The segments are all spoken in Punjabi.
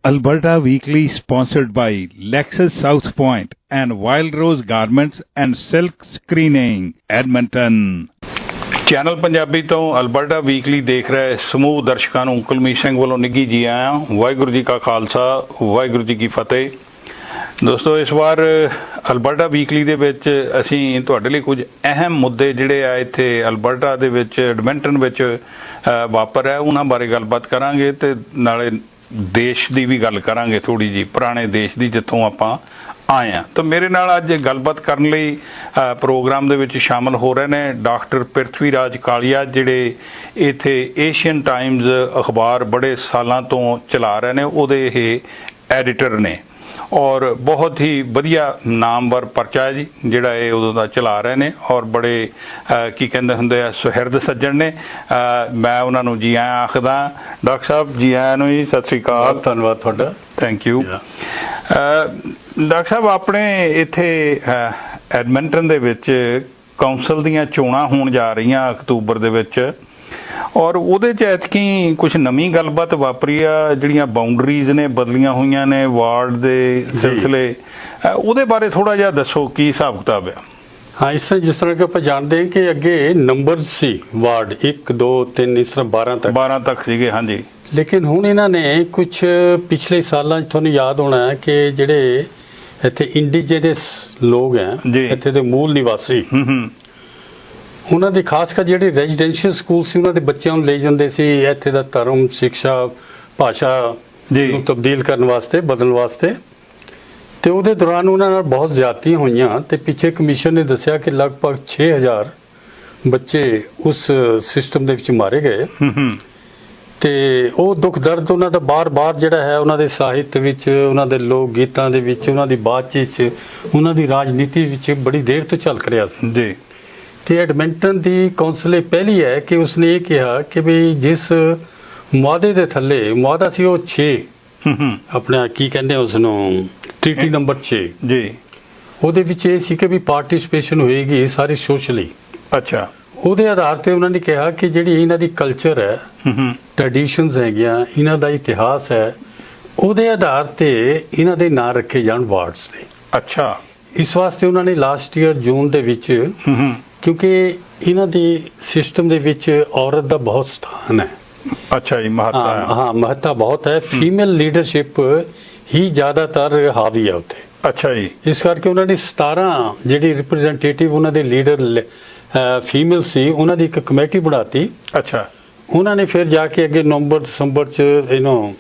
Alberta Weekly sponsored by Lexus South Point and Wild Rose Garments and Silk Screening, Edmonton. Channel Punjabi ਤੋਂ ਅਲਬਰਟਾ ਵੀਕਲੀ ਦੇਖ ਰਹੇ ਸਮੂਹ ਦਰਸ਼ਕਾਂ ਨੂੰ ਕੁਲਮੀਤ ਸਿੰਘ ਵੱਲੋਂ ਨਿੱਘੀ ਜੀ ਆਇਆਂ। ਵਾਹਿਗੁਰੂ ਜੀ ਕਾ ਖਾਲਸਾ, ਵਾਹਿਗੁਰੂ ਜੀ ਕੀ ਫਤਿਹ। ਦੋਸਤੋ, ਇਸ ਵਾਰ ਅਲਬਰਟਾ ਵੀਕਲੀ ਦੇ ਵਿੱਚ ਅਸੀਂ ਤੁਹਾਡੇ ਲਈ ਕੁਝ ਅਹਿਮ ਮੁੱਦੇ ਜਿਹੜੇ ਆ ਇੱਥੇ ਅਲਬਰਟਾ ਦੇ ਵਿੱਚ ਐਡਮਿੰਟਨ ਵਿੱਚ ਵਾਪਰ ਹੈ ਉਹਨਾਂ ਬਾਰੇ ਗੱਲਬਾਤ ਕਰਾਂਗੇ ਤੇ ਨਾਲੇ ਦੇਸ਼ ਦੀ ਵੀ ਗੱਲ ਕਰਾਂਗੇ, ਥੋੜ੍ਹੀ ਜਿਹੀ ਪੁਰਾਣੇ ਦੇਸ਼ ਦੀ ਜਿੱਥੋਂ ਆਪਾਂ ਆਏ ਹਾਂ। ਤਾਂ ਮੇਰੇ ਨਾਲ ਅੱਜ ਗੱਲਬਾਤ ਕਰਨ ਲਈ ਪ੍ਰੋਗਰਾਮ ਦੇ ਵਿੱਚ ਸ਼ਾਮਲ ਹੋ ਰਹੇ ਨੇ ਡਾਕਟਰ ਪ੍ਰਿਥਵੀ ਰਾਜ ਕਾਲੀਆ, ਜਿਹੜੇ ਇੱਥੇ ਏਸ਼ੀਅਨ ਟਾਈਮਜ਼ ਅਖਬਾਰ ਬੜੇ ਸਾਲਾਂ ਤੋਂ ਚਲਾ ਰਹੇ ਨੇ, ਉਹਦੇ ਇਹ ਐਡੀਟਰ ਨੇ ਔਰ ਬਹੁਤ ਹੀ ਵਧੀਆ ਨਾਮਵਰ ਪਰਚਾ ਹੈ ਜੀ ਜਿਹੜਾ ਇਹ ਉਦੋਂ ਦਾ ਚਲਾ ਰਹੇ ਨੇ ਔਰ ਬੜੇ ਕੀ ਕਹਿੰਦੇ ਹੁੰਦੇ ਆ ਸੁਹਿਰਦ ਸੱਜਣ ਨੇ। ਮੈਂ ਉਹਨਾਂ ਨੂੰ ਜੀ ਆਇਆਂ ਆਖਦਾ। ਡਾਕਟਰ ਸਾਹਿਬ ਜੀ ਆਇਆਂ ਨੂੰ ਜੀ, ਸਤਿ ਸ਼੍ਰੀ ਅਕਾਲ। ਧੰਨਵਾਦ ਤੁਹਾਡਾ। Thank you. ਡਾਕਟਰ ਸਾਹਿਬ, ਆਪਣੇ ਇੱਥੇ ਐਡਮਿੰਟਨ ਦੇ ਵਿੱਚ ਕੌਂਸਲ ਦੀਆਂ ਚੋਣਾਂ ਹੋਣ ਜਾ ਰਹੀਆਂ ਅਕਤੂਬਰ ਦੇ ਵਿੱਚ ਔਰ ਉਹਦੇ 'ਚ ਐਤਕੀ ਕੁਛ ਨਵੀਂ ਗੱਲਬਾਤ ਵਾਪਰੀ ਆ, ਜਿਹੜੀਆਂ ਬਾਉਂਡਰੀਜ਼ ਨੇ ਬਦਲੀਆਂ ਹੋਈਆਂ ਨੇ ਵਾਰਡ ਦੇ ਸਿਲਸਿਲੇ, ਉਹਦੇ ਬਾਰੇ ਥੋੜ੍ਹਾ ਜਿਹਾ ਦੱਸੋ ਕੀ ਹਿਸਾਬ ਕਿਤਾਬ ਆ। ਹਾਂ, ਇਸ ਤਰ੍ਹਾਂ ਜਿਸ ਤਰ੍ਹਾਂ ਕਿ ਆਪਾਂ ਜਾਣਦੇ ਹਾਂ ਕਿ ਅੱਗੇ ਨੰਬਰ ਸੀ ਵਾਰਡ 1 2 3 ਇਸ ਤਰ੍ਹਾਂ 12 ਤੱਕ ਸੀਗੇ। ਹਾਂਜੀ, ਲੇਕਿਨ ਹੁਣ ਇਹਨਾਂ ਨੇ ਕੁਛ ਪਿਛਲੇ ਸਾਲਾਂ 'ਚ ਤੁਹਾਨੂੰ ਯਾਦ ਹੋਣਾ ਹੈ ਕਿ ਜਿਹੜੇ ਇੱਥੇ ਇੰਡੀਜੀਨਸ ਲੋਕ ਹੈ, ਇੱਥੇ ਦੇ ਮੂਲ ਨਿਵਾਸੀ, ਉਹਨਾਂ ਦੇ ਖਾਸ ਕਰ ਜਿਹੜੇ ਰੈਜ਼ੀਡੈਂਸ਼ੀਅਲ ਸਕੂਲ ਸੀ ਉਹਨਾਂ ਦੇ ਬੱਚਿਆਂ ਨੂੰ ਲੈ ਜਾਂਦੇ ਸੀ ਇੱਥੇ ਦਾ ਧਰਮ, ਸਿੱਖਿਆ, ਭਾਸ਼ਾ ਨੂੰ ਤਬਦੀਲ ਕਰਨ ਵਾਸਤੇ, ਬਦਲਣ ਵਾਸਤੇ। ਤੇ ਉਹਦੇ ਦੌਰਾਨ ਉਹਨਾਂ ਨਾਲ ਬਹੁਤ ਜ਼ਿਆਦਤੀਆਂ ਹੋਈਆਂ ਤੇ ਪਿੱਛੇ ਕਮਿਸ਼ਨ ਨੇ ਦੱਸਿਆ ਕਿ ਲਗਭਗ 6000 ਬੱਚੇ ਉਸ ਸਿਸਟਮ ਦੇ ਵਿੱਚ ਮਾਰੇ ਗਏ। ਤੇ ਉਹ ਦੁੱਖ ਦਰਦ ਉਹਨਾਂ ਦਾ ਬਾਰ-ਬਾਰ ਜਿਹੜਾ ਹੈ ਉਹਨਾਂ ਦੇ ਸਾਹਿਤ ਵਿੱਚ, ਉਹਨਾਂ ਦੇ ਲੋਕ ਗੀਤਾਂ ਦੇ ਵਿੱਚ, ਉਹਨਾਂ ਦੀ ਬਾਤਚੀਤ 'ਚ, ਉਹਨਾਂ ਦੀ ਰਾਜਨੀਤੀ ਵਿੱਚ ਬੜੀ ਦੇਰ ਤੋਂ ਝਲਕ ਰਿਹਾ ਸੀ ਜੀ। ਤੇ ਐਡਮਿੰਟਨ ਦੀ ਕੌਂਸਲ ਇਹ ਪਹਿਲੀ ਹੈ ਕਿ ਉਸਨੇ ਇਹ ਕਿਹਾ ਕਿ ਵੀ ਜਿਸ ਮੁਆਦੇ ਦੇ ਥੱਲੇ ਮੁਆਦਾ ਸੀ ਉਹ 6 ਆਪਣਾ ਕੀ ਕਹਿੰਦੇ ਉਸ ਨੂੰ ਟ੍ਰੀਟੀ ਨੰਬਰ 6 ਜੀ, ਉਹਦੇ ਵਿੱਚ ਇਹ ਸੀ ਕਿ ਵੀ ਪਾਰਟਿਸਪੇਸ਼ਨ ਹੋਏਗੀ ਸਾਰੀ ਸੋਸ਼ਲੀ। ਅੱਛਾ, ਉਹਦੇ ਆਧਾਰ ਤੇ ਉਹਨਾਂ ਨੇ ਕਿਹਾ ਕਿ ਜਿਹੜੀ ਇਹਨਾਂ ਦੀ ਕਲਚਰ ਹੈ, ਟ੍ਰੈਡੀਸ਼ਨਸ ਹੈਗੀਆਂ, ਇਹਨਾਂ ਦਾ ਇਤਿਹਾਸ ਹੈ, ਉਹਦੇ ਆਧਾਰ ਤੇ ਇਹਨਾਂ ਦੇ ਨਾਂ ਰੱਖੇ ਜਾਣ ਵਾਰਡਸ ਦੇ। ਅੱਛਾ, ਇਸ ਵਾਸਤੇ ਉਹਨਾਂ ਨੇ ਲਾਸਟ ਈਅਰ ਜੂਨ ਦੇ ਵਿੱਚ, ਕਿਉਂਕਿ ਇਹਨਾਂ ਦੀ ਸਿਸਟਮ ਦੇ ਵਿੱਚ ਔਰਤ ਦਾ ਬਹੁਤ ਸਥਾਨ ਹੈ। ਅੱਛਾ ਜੀ, ਮਹੱਤਤਾ ਹੈ। ਹਾਂ, ਮਹੱਤਤਾ ਬਹੁਤ ਹੈ। ਫੀਮੇਲ ਲੀਡਰਸ਼ਿਪ ਹੀ ਜ਼ਿਆਦਾਤਰ ਹਾਵੀ ਹੈ ਉੱਥੇ। ਅੱਛਾ ਜੀ, ਇਸ ਕਰਕੇ ਉਹਨਾਂ ਨੇ 17 ਜਿਹੜੀ ਰਿਪਰੈਜ਼ੈਂਟੇਟਿਵ ਉਹਨਾਂ ਦੇ ਲੀਡਰ ਫੀਮੇਲ ਸੀ, ਉਹਨਾਂ ਦੀ ਇੱਕ ਕਮੇਟੀ ਬਣਾਤੀ। ਅੱਛਾ, ਉਹਨਾਂ ਨੇ ਫਿਰ ਜਾ ਕੇ ਅੱਗੇ ਨਵੰਬਰ ਦਸੰਬਰ 'ਚ ਇਹਨੂੰ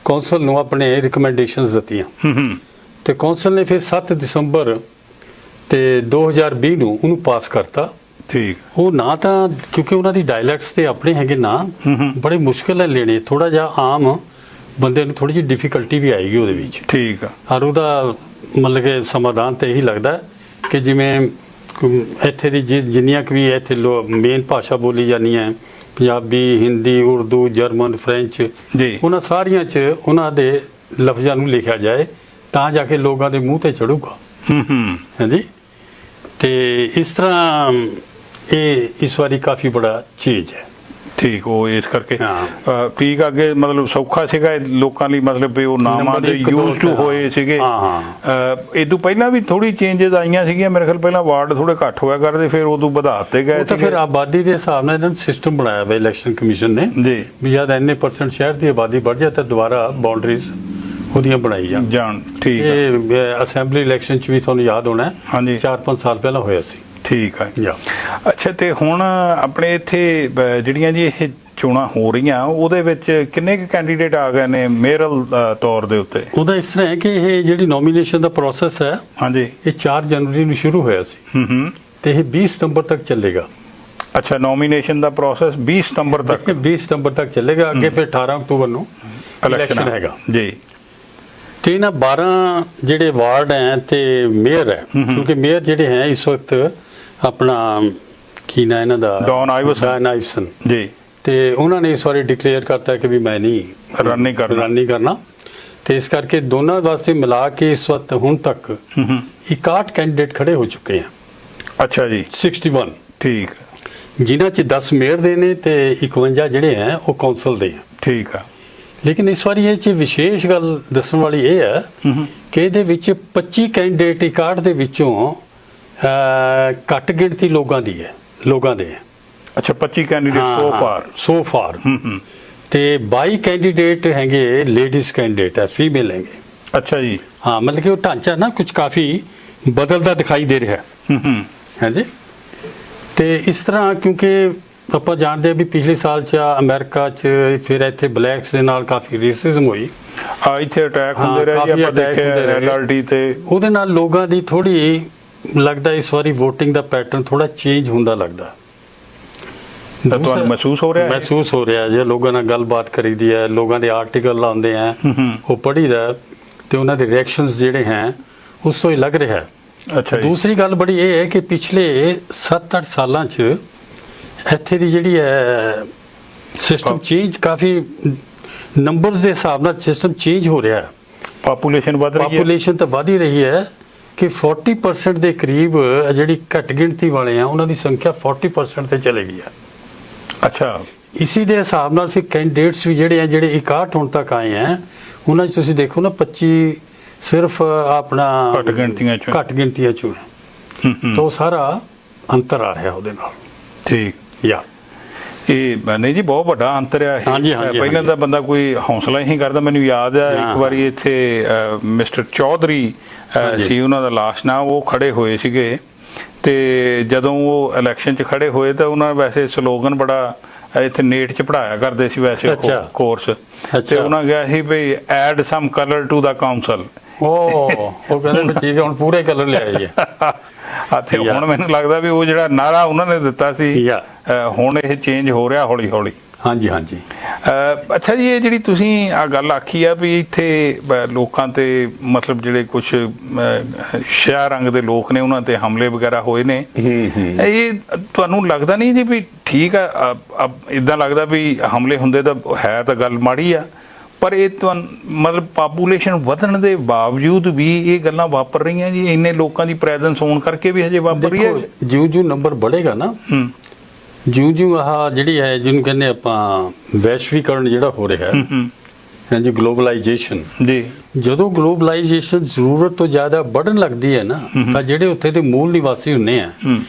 ਕੌਂਸਲ ਨੂੰ ਆਪਣੇ ਰਿਕਮੈਂਡੇਸ਼ਨਸ ਦਿੱਤੀਆਂ ਤੇ ਕੌਂਸਲ ਨੇ ਫਿਰ 7 ਦਸੰਬਰ ਤੇ 2020 ਨੂੰ ਉਹਨੂੰ ਪਾਸ ਕਰਤਾ। ਠੀਕ, ਉਹ ਨਾ ਤਾਂ ਕਿਉਂਕਿ ਉਹਨਾਂ ਦੀ ਡਾਇਲੈਕਟਸ ਤੇ ਆਪਣੇ ਹੈਗੇ ਨਾ, ਬੜੇ ਮੁਸ਼ਕਿਲ ਹੈ ਲੈਣੇ, ਥੋੜਾ ਜਿਹਾ ਆਮ ਬੰਦੇ ਨੂੰ ਥੋੜੀ ਜਿਹੀ ਡਿਫਿਕਲਟੀ ਵੀ ਆਏਗੀ ਉਹਦੇ ਵਿੱਚ। ਠੀਕ ਆ, ਔਰ ਉਹਦਾ ਮਤਲਬ ਕਿ ਸਮਾਧਾਨ ਤੇ ਇਹੀ ਲੱਗਦਾ ਕਿ ਜਿਵੇਂ ਇੱਥੇ ਦੀ ਜਿੰਨੀਆਂ ਕੁ ਵੀ ਇੱਥੇ ਮੇਨ ਭਾਸ਼ਾ ਬੋਲੀ ਜਾਂਦੀਆਂ, ਪੰਜਾਬੀ, ਹਿੰਦੀ, ਉਰਦੂ, ਜਰਮਨ, ਫਰੈਂਚ, ਉਹਨਾਂ ਸਾਰੀਆਂ 'ਚ ਉਹਨਾਂ ਦੇ ਲਫ਼ਜ਼ਾਂ ਨੂੰ ਲਿਖਿਆ ਜਾਏ ਤਾਂ ਜਾ ਕੇ ਲੋਕਾਂ ਦੇ ਮੂੰਹ ਤੇ ਚੜੂਗਾ। ਹਾਂਜੀ, ਤੇ ਇਸ ਤਰ੍ਹਾਂ ਇਹ ਇਸ ਵਾਰੀ ਕਾਫੀ ਬੜਾ ਚੀਜ਼ ਹੈ। ਠੀਕ, ਉਹ ਇਸ ਕਰਕੇ ਠੀਕ, ਅੱਗੇ ਮਤਲਬ ਸੌਖਾ ਸੀਗਾ ਲੋਕਾਂ ਲਈ, ਮਤਲਬ ਵੀ ਉਹ ਨਾਮਾਂ ਦੇ ਯੂਜ਼ ਟੂ ਹੋਏ ਸੀਗੇ। ਇਹ ਤੋਂ ਪਹਿਲਾਂ ਵੀ ਥੋੜੀ ਚੇਂਜਸ ਆਈਆਂ ਸੀਗੀਆਂ ਮੇਰੇ ਖਿਆਲ, ਪਹਿਲਾਂ ਵਾਰਡ ਥੋੜੇ ਘੱਟ ਹੋਇਆ ਕਰਦੇ, ਫਿਰ ਉਦੋਂ ਵਧਾ ਦਿੱਤੇ ਗਏ। ਤਾਂ ਫਿਰ ਆਬਾਦੀ ਦੇ ਹਿਸਾਬ ਨਾਲ ਇਹਨਾਂ ਨੇ ਸਿਸਟਮ ਬਣਾਇਆ ਵਾ ਇਲੈਕਸ਼ਨ ਕਮਿਸ਼ਨ ਨੇ ਜੀ, ਵੀ ਜਦ ਇੰਨੇ % ਸ਼ਹਿਰ ਦੀ ਆਬਾਦੀ ਵੱਧ ਜਾਏ ਤਾਂ ਦੁਬਾਰਾ ਬਾਉਂਡਰੀਜ਼ ਉਹਦੀਆਂ ਬਣਾਈ ਜਾਣ। ਠੀਕ ਹੈ, ਇਹ ਅਸੈਂਬਲੀ ਇਲੈਕਸ਼ਨ 'ਚ ਵੀ ਤੁਹਾਨੂੰ ਯਾਦ ਹੋਣਾ 4-5 ਸਾਲ ਪਹਿਲਾਂ ਹੋਇਆ ਸੀ। ਠੀਕ ਹੈ। ਅੱਛਾ, ਤੇ ਹੁਣ ਆਪਣੇ ਇੱਥੇ ਜਿਹੜੀਆਂ ਜੀ ਇਹ ਚੋਣਾਂ ਹੋ ਰਹੀਆਂ ਉਹਦੇ ਵਿੱਚ ਕਿੰਨੇ ਕੁ ਕੈਂਡੀਡੇਟ ਆ ਗਏ ਨੇ ਮੇਅਰਲ ਤੌਰ ਦੇ ਉੱਤੇ? ਉਹਦਾ ਇਸ ਤਰ੍ਹਾਂ ਹੈ ਕਿ ਇਹ ਜਿਹੜੀ ਨੋਮੀਨੇਸ਼ਨ ਦਾ ਪ੍ਰੋਸੈਸ ਹੈ, ਹਾਂਜੀ, ਇਹ 4 ਜਨਵਰੀ ਨੂੰ ਸ਼ੁਰੂ ਹੋਇਆ ਸੀ ਤੇ ਇਹ 20 ਸਤੰਬਰ ਤੱਕ ਚੱਲੇਗਾ। ਅੱਛਾ, ਨੋਮੀਨੇਸ਼ਨ ਦਾ ਪ੍ਰੋਸੈਸ 20 ਸਤੰਬਰ ਤੱਕ 20 ਸਤੰਬਰ ਤੱਕ ਚੱਲੇਗਾ। ਅੱਗੇ ਫਿਰ 18 ਅਕਤੂਬਰ ਨੂੰ ਇਲੈਕਸ਼ਨ ਹੈਗਾ ਜੀ। ਤੇ ਇਹਨਾਂ 12 ਜਿਹੜੇ ਵਾਰਡ ਹੈ ਤੇ ਮੇਅਰ ਹੈ, ਕਿਉਂਕਿ ਮੇਅਰ ਜਿਹੜੇ ਹੈ ਇਸ ਵਕਤ ਆਪਣਾ ਕੀ ਨਾ ਇਹਨਾਂ ਦਾ ਡੌਨ ਆਈਵਸਨ ਜੀ, ਤੇ ਉਹਨਾਂ ਨੇ ਇਸ ਵਾਰੀ ਡਿਕਲੇਅਰ ਕਰਤਾ ਕਿ ਵੀ ਮੈਂ ਨਹੀਂ ਰਨ ਨਹੀਂ ਕਰਨਾ ਤੇ ਇਸ ਕਰਕੇ ਦੋਨਾਂ ਵਾਸਤੇ ਮਿਲਾ ਕੇ ਇਸ ਵਕਤ ਹੁਣ ਤੱਕ 61 ਕੈਂਡੀਡੇਟ ਖੜੇ ਹੋ ਚੁੱਕੇ ਆ। ਅੱਛਾ ਜੀ, 61। ਠੀਕ, ਜਿਨ੍ਹਾਂ 'ਚ 10 ਮੇਅਰ ਦੇ ਨੇ ਤੇ 51 ਜਿਹੜੇ ਹੈ ਉਹ ਕੌਂਸਲ ਦੇ ਆ। ਠੀਕ ਆ, ਲੇਕਿਨ ਇਸ ਵਾਰੀ ਇਹ 'ਚ ਵਿਸ਼ੇਸ਼ ਗੱਲ ਦੱਸਣ ਵਾਲੀ ਇਹ ਹੈ ਕਿ ਇਹਦੇ ਵਿੱਚ 25 ਕੈਂਡੀਡੇਟ ਇਕਾਹਠ ਦੇ ਵਿੱਚੋਂ ਘੱਟ ਗਿਣਤੀ ਲੋਕਾਂ ਦੇ ਹੈ। ਅੱਛਾ, 25 ਕੈਂਡੀਡੇਟ ਸੋ ਫਾਰ ਤੇ 22 ਕੈਂਡੀਡੇਟ ਹੈਗੇ ਲੇਡੀਜ਼ ਕੈਂਡੀਡੇਟ ਹੈ, ਫੀਮੇਲ ਹੈਗੇ। ਅੱਛਾ ਜੀ। ਹਾਂ, ਮਤਲਬ ਕਿ ਉਹ ਢਾਂਚਾ ਨਾ ਕੁਝ ਕਾਫੀ ਬਦਲਦਾ ਦਿਖਾਈ ਦੇ ਰਿਹਾ ਹਾਂਜੀ। ਤੇ ਇਸ ਤਰ੍ਹਾਂ ਕਿਉਂਕਿ ਆਪਾਂ ਜਾਣਦੇ ਆ ਵੀ ਪਿਛਲੇ ਸਾਲ 'ਚ ਅਮਰੀਕਾ 'ਚ ਫਿਰ ਇੱਥੇ ਬਲੈਕਸ ਦੇ ਨਾਲ ਕਾਫੀ ਰੇਸਿਜ਼ਮ ਹੋਈ, ਇੱਥੇ ਅਟੈਕ ਹੁੰਦੇ ਰਹੇ ਜੀ, ਆਪਾਂ ਦੇਖਿਆ ਐਲਆਰਟੀ ਤੇ। ਉਹਦੇ ਨਾਲ ਲੋਕਾਂ ਦੀ ਥੋੜੀ ਲੱਗਦਾ ਇਸ ਵਾਰੀ VOTING ਦਾ ਪੈਟਰਨ ਥੋੜਾ ਚੇਂਜ ਹੁੰਦਾ ਲੱਗਦਾ। ਤੁਹਾਨੂੰ ਮਹਿਸੂਸ ਹੋ ਰਿਹਾ ਹੈ? ਮਹਿਸੂਸ ਹੋ ਰਿਹਾ ਜੇ ਲੋਕਾਂ ਨਾਲ ਗੱਲਬਾਤ ਕਰੀਦੀ ਹੈ, ਲੋਕਾਂ ਦੇ ਆਰਟੀਕਲ ਆਉਂਦੇ ਆ, ਉਹ ਪੜ੍ਹੀਦਾ ਤੇ ਉਹਨਾਂ ਦੇ ਰਿਐਕਸ਼ਨਸ ਜਿਹੜੇ ਹੈ ਉਸ ਤੋਂ ਹੀ ਲੱਗ ਰਿਹਾ। ਅੱਛਾ ਜੀ। ਦੂਸਰੀ ਗੱਲ ਬੜੀ ਇਹ ਹੈ ਕਿ ਪਿਛਲੇ 7-8 ਸਾਲਾਂ 'ਚ ਇੱਥੇ ਦੀ ਜਿਹੜੀ ਹੈ ਸਿਸਟਮ ਚੇਂਜ, ਕਾਫੀ ਨੰਬਰਸ ਦੇ ਹਿਸਾਬ ਨਾਲ ਸਿਸਟਮ ਚੇਂਜ ਹੋ ਰਿਹਾ ਹੈ। ਪਾਪੂਲੇਸ਼ਨ ਵਧ ਰਹੀ ਹੈ। ਪਾਪੂਲੇਸ਼ਨ ਤਾਂ ਵਧ ਹੀ ਰਹੀ ਹੈ ਕਿ 40% ਦੇ ਕਰੀਬ ਜਿਹੜੀ ਘੱਟ ਗਿਣਤੀ ਵਾਲੇ ਆ ਉਹਨਾਂ ਦੀ ਸੰਖਿਆ 40% ਤੇ ਚਲੇ ਗਈ ਹੈ। ਅੱਛਾ, ਇਸੀ ਦੇ ਹਿਸਾਬ ਨਾਲ ਫਿਰ ਕੈਂਡੀਡੇਟਸ ਵੀ ਜਿਹੜੇ 61 ਹੁਣ ਤੱਕ ਆਏ ਆ, ਉਹਨਾਂ 'ਚ ਤੁਸੀਂ ਦੇਖੋ ਨਾ 25 ਸਿਰਫ ਆਪਣਾ ਘੱਟ ਗਿਣਤੀਆਂ ਚੋਂ ਤਾਂ ਉਹ ਸਾਰਾ ਅੰਤਰ ਆ ਰਿਹਾ ਉਹਦੇ ਨਾਲ। ਠੀਕ ਯਾ ਇਹ ਨਹੀਂ ਜੀ, ਬਹੁਤ ਵੱਡਾ ਅੰਤਰ ਆ ਇਹ। ਪਹਿਲਾਂ ਤਾਂ ਬੰਦਾ ਕੋਈ ਹੌਸਲਾ ਹੀ ਕਰਦਾ। ਮੈਨੂੰ ਯਾਦ ਆ ਇੱਕ ਵਾਰੀ ਇੱਥੇ ਮਿਸਟਰ ਚੌਧਰੀ ਸੀ, ਉਹਨਾਂ ਦਾ ਲਾਸਟ ਨਾਮ, ਉਹ ਖੜੇ ਹੋਏ ਸੀਗੇ ਤੇ ਜਦੋਂ ਉਹ ਇਲੈਕਸ਼ਨ 'ਚ ਖੜੇ ਹੋਏ ਤਾਂ ਉਹਨਾਂ ਵੈਸੇ ਸਲੋਗਨ ਬੜਾ ਇੱਥੇ ਨੇਟ 'ਚ ਪੜ੍ਹਾਇਆ ਕਰਦੇ ਸੀ ਵੈਸੇ ਕੋਰਸ, ਤੇ ਉਹਨਾਂ ਕਿਹਾ ਸੀ ਵੀ add some colour to the council. ਉਹ ਕਹਿੰਦੇ ਠੀਕ ਹੈ, ਹੁਣ ਪੂਰੇ ਕਲਰ ਲਿਆਏ ਤੇ ਹੁਣ ਮੈਨੂੰ ਲੱਗਦਾ ਵੀ ਉਹ ਜਿਹੜਾ ਨਾਰਾ ਉਹਨਾਂ ਨੇ ਦਿੱਤਾ ਸੀ ਹੁਣ ਇਹ ਚੇਂਜ ਹੋ ਰਿਹਾ ਹੌਲੀ ਹੌਲੀ। ਹਾਂਜੀ ਹਾਂਜੀ। ਅੱਛਾ ਜੀ, ਇਹ ਜਿਹੜੀ ਤੁਸੀਂ ਆ ਗੱਲ ਆਖੀ ਆ ਵੀ ਇੱਥੇ ਲੋਕਾਂ ਤੇ ਮਤਲਬ ਜਿਹੜੇ ਕੁਝ ਸ਼ਿਆ ਰੰਗ ਦੇ ਲੋਕ ਨੇ ਉਹਨਾਂ ਤੇ ਹਮਲੇ ਵਗੈਰਾ ਹੋਏ ਨੇ, ਇਹ ਤੁਹਾਨੂੰ ਲੱਗਦਾ ਨਹੀਂ ਜੀ ਵੀ ਠੀਕ ਆ? ਇਦਾਂ ਲੱਗਦਾ ਵੀ ਹਮਲੇ ਹੁੰਦੇ ਤਾਂ ਹੈ ਤਾਂ ਗੱਲ ਮਾੜੀ ਆ, ਪਰ ਇਹ ਤੁਹਾਨੂੰ ਮਤਲਬ ਪਾਪੂਲੇਸ਼ਨ ਵਧਣ ਦੇ ਬਾਵਜੂਦ ਵੀ ਇਹ ਗੱਲਾਂ ਵਾਪਰ ਰਹੀਆਂ ਜੀ, ਇੰਨੇ ਲੋਕਾਂ ਦੀ ਪ੍ਰੈਜ਼ੈਂਸ ਹੋਣ ਕਰਕੇ ਵੀ ਹਜੇ ਵਾਪਰ ਰਹੀ ਹੈ। ਜਿਉਂ ਨੰਬਰ ਵਧੇਗਾ ਨਾ, ਜਿਉਂ ਆਹ ਜਿਹੜੀ ਹੈ ਜਿਹਨੂੰ ਕਹਿੰਦੇ ਆਪਾਂ ਵੈਸ਼ਵੀਕਰਨ ਜਿਹੜਾ ਹੋ ਰਿਹਾ ਹੈ ਹਾਂਜੀ, ਗਲੋਬਲਾਈਜੇਸ਼ਨ ਜੀ, ਜਦੋਂ ਗਲੋਬਲਾਈਜੇਸ਼ਨ ਜ਼ਰੂਰਤ ਤੋਂ ਜ਼ਿਆਦਾ ਵਧਣ ਲੱਗਦੀ ਹੈ ਨਾ, ਤਾਂ ਜਿਹੜੇ ਉੱਥੇ ਦੇ ਮੂਲ ਨਿਵਾਸੀ ਹੁੰਦੇ ਆ,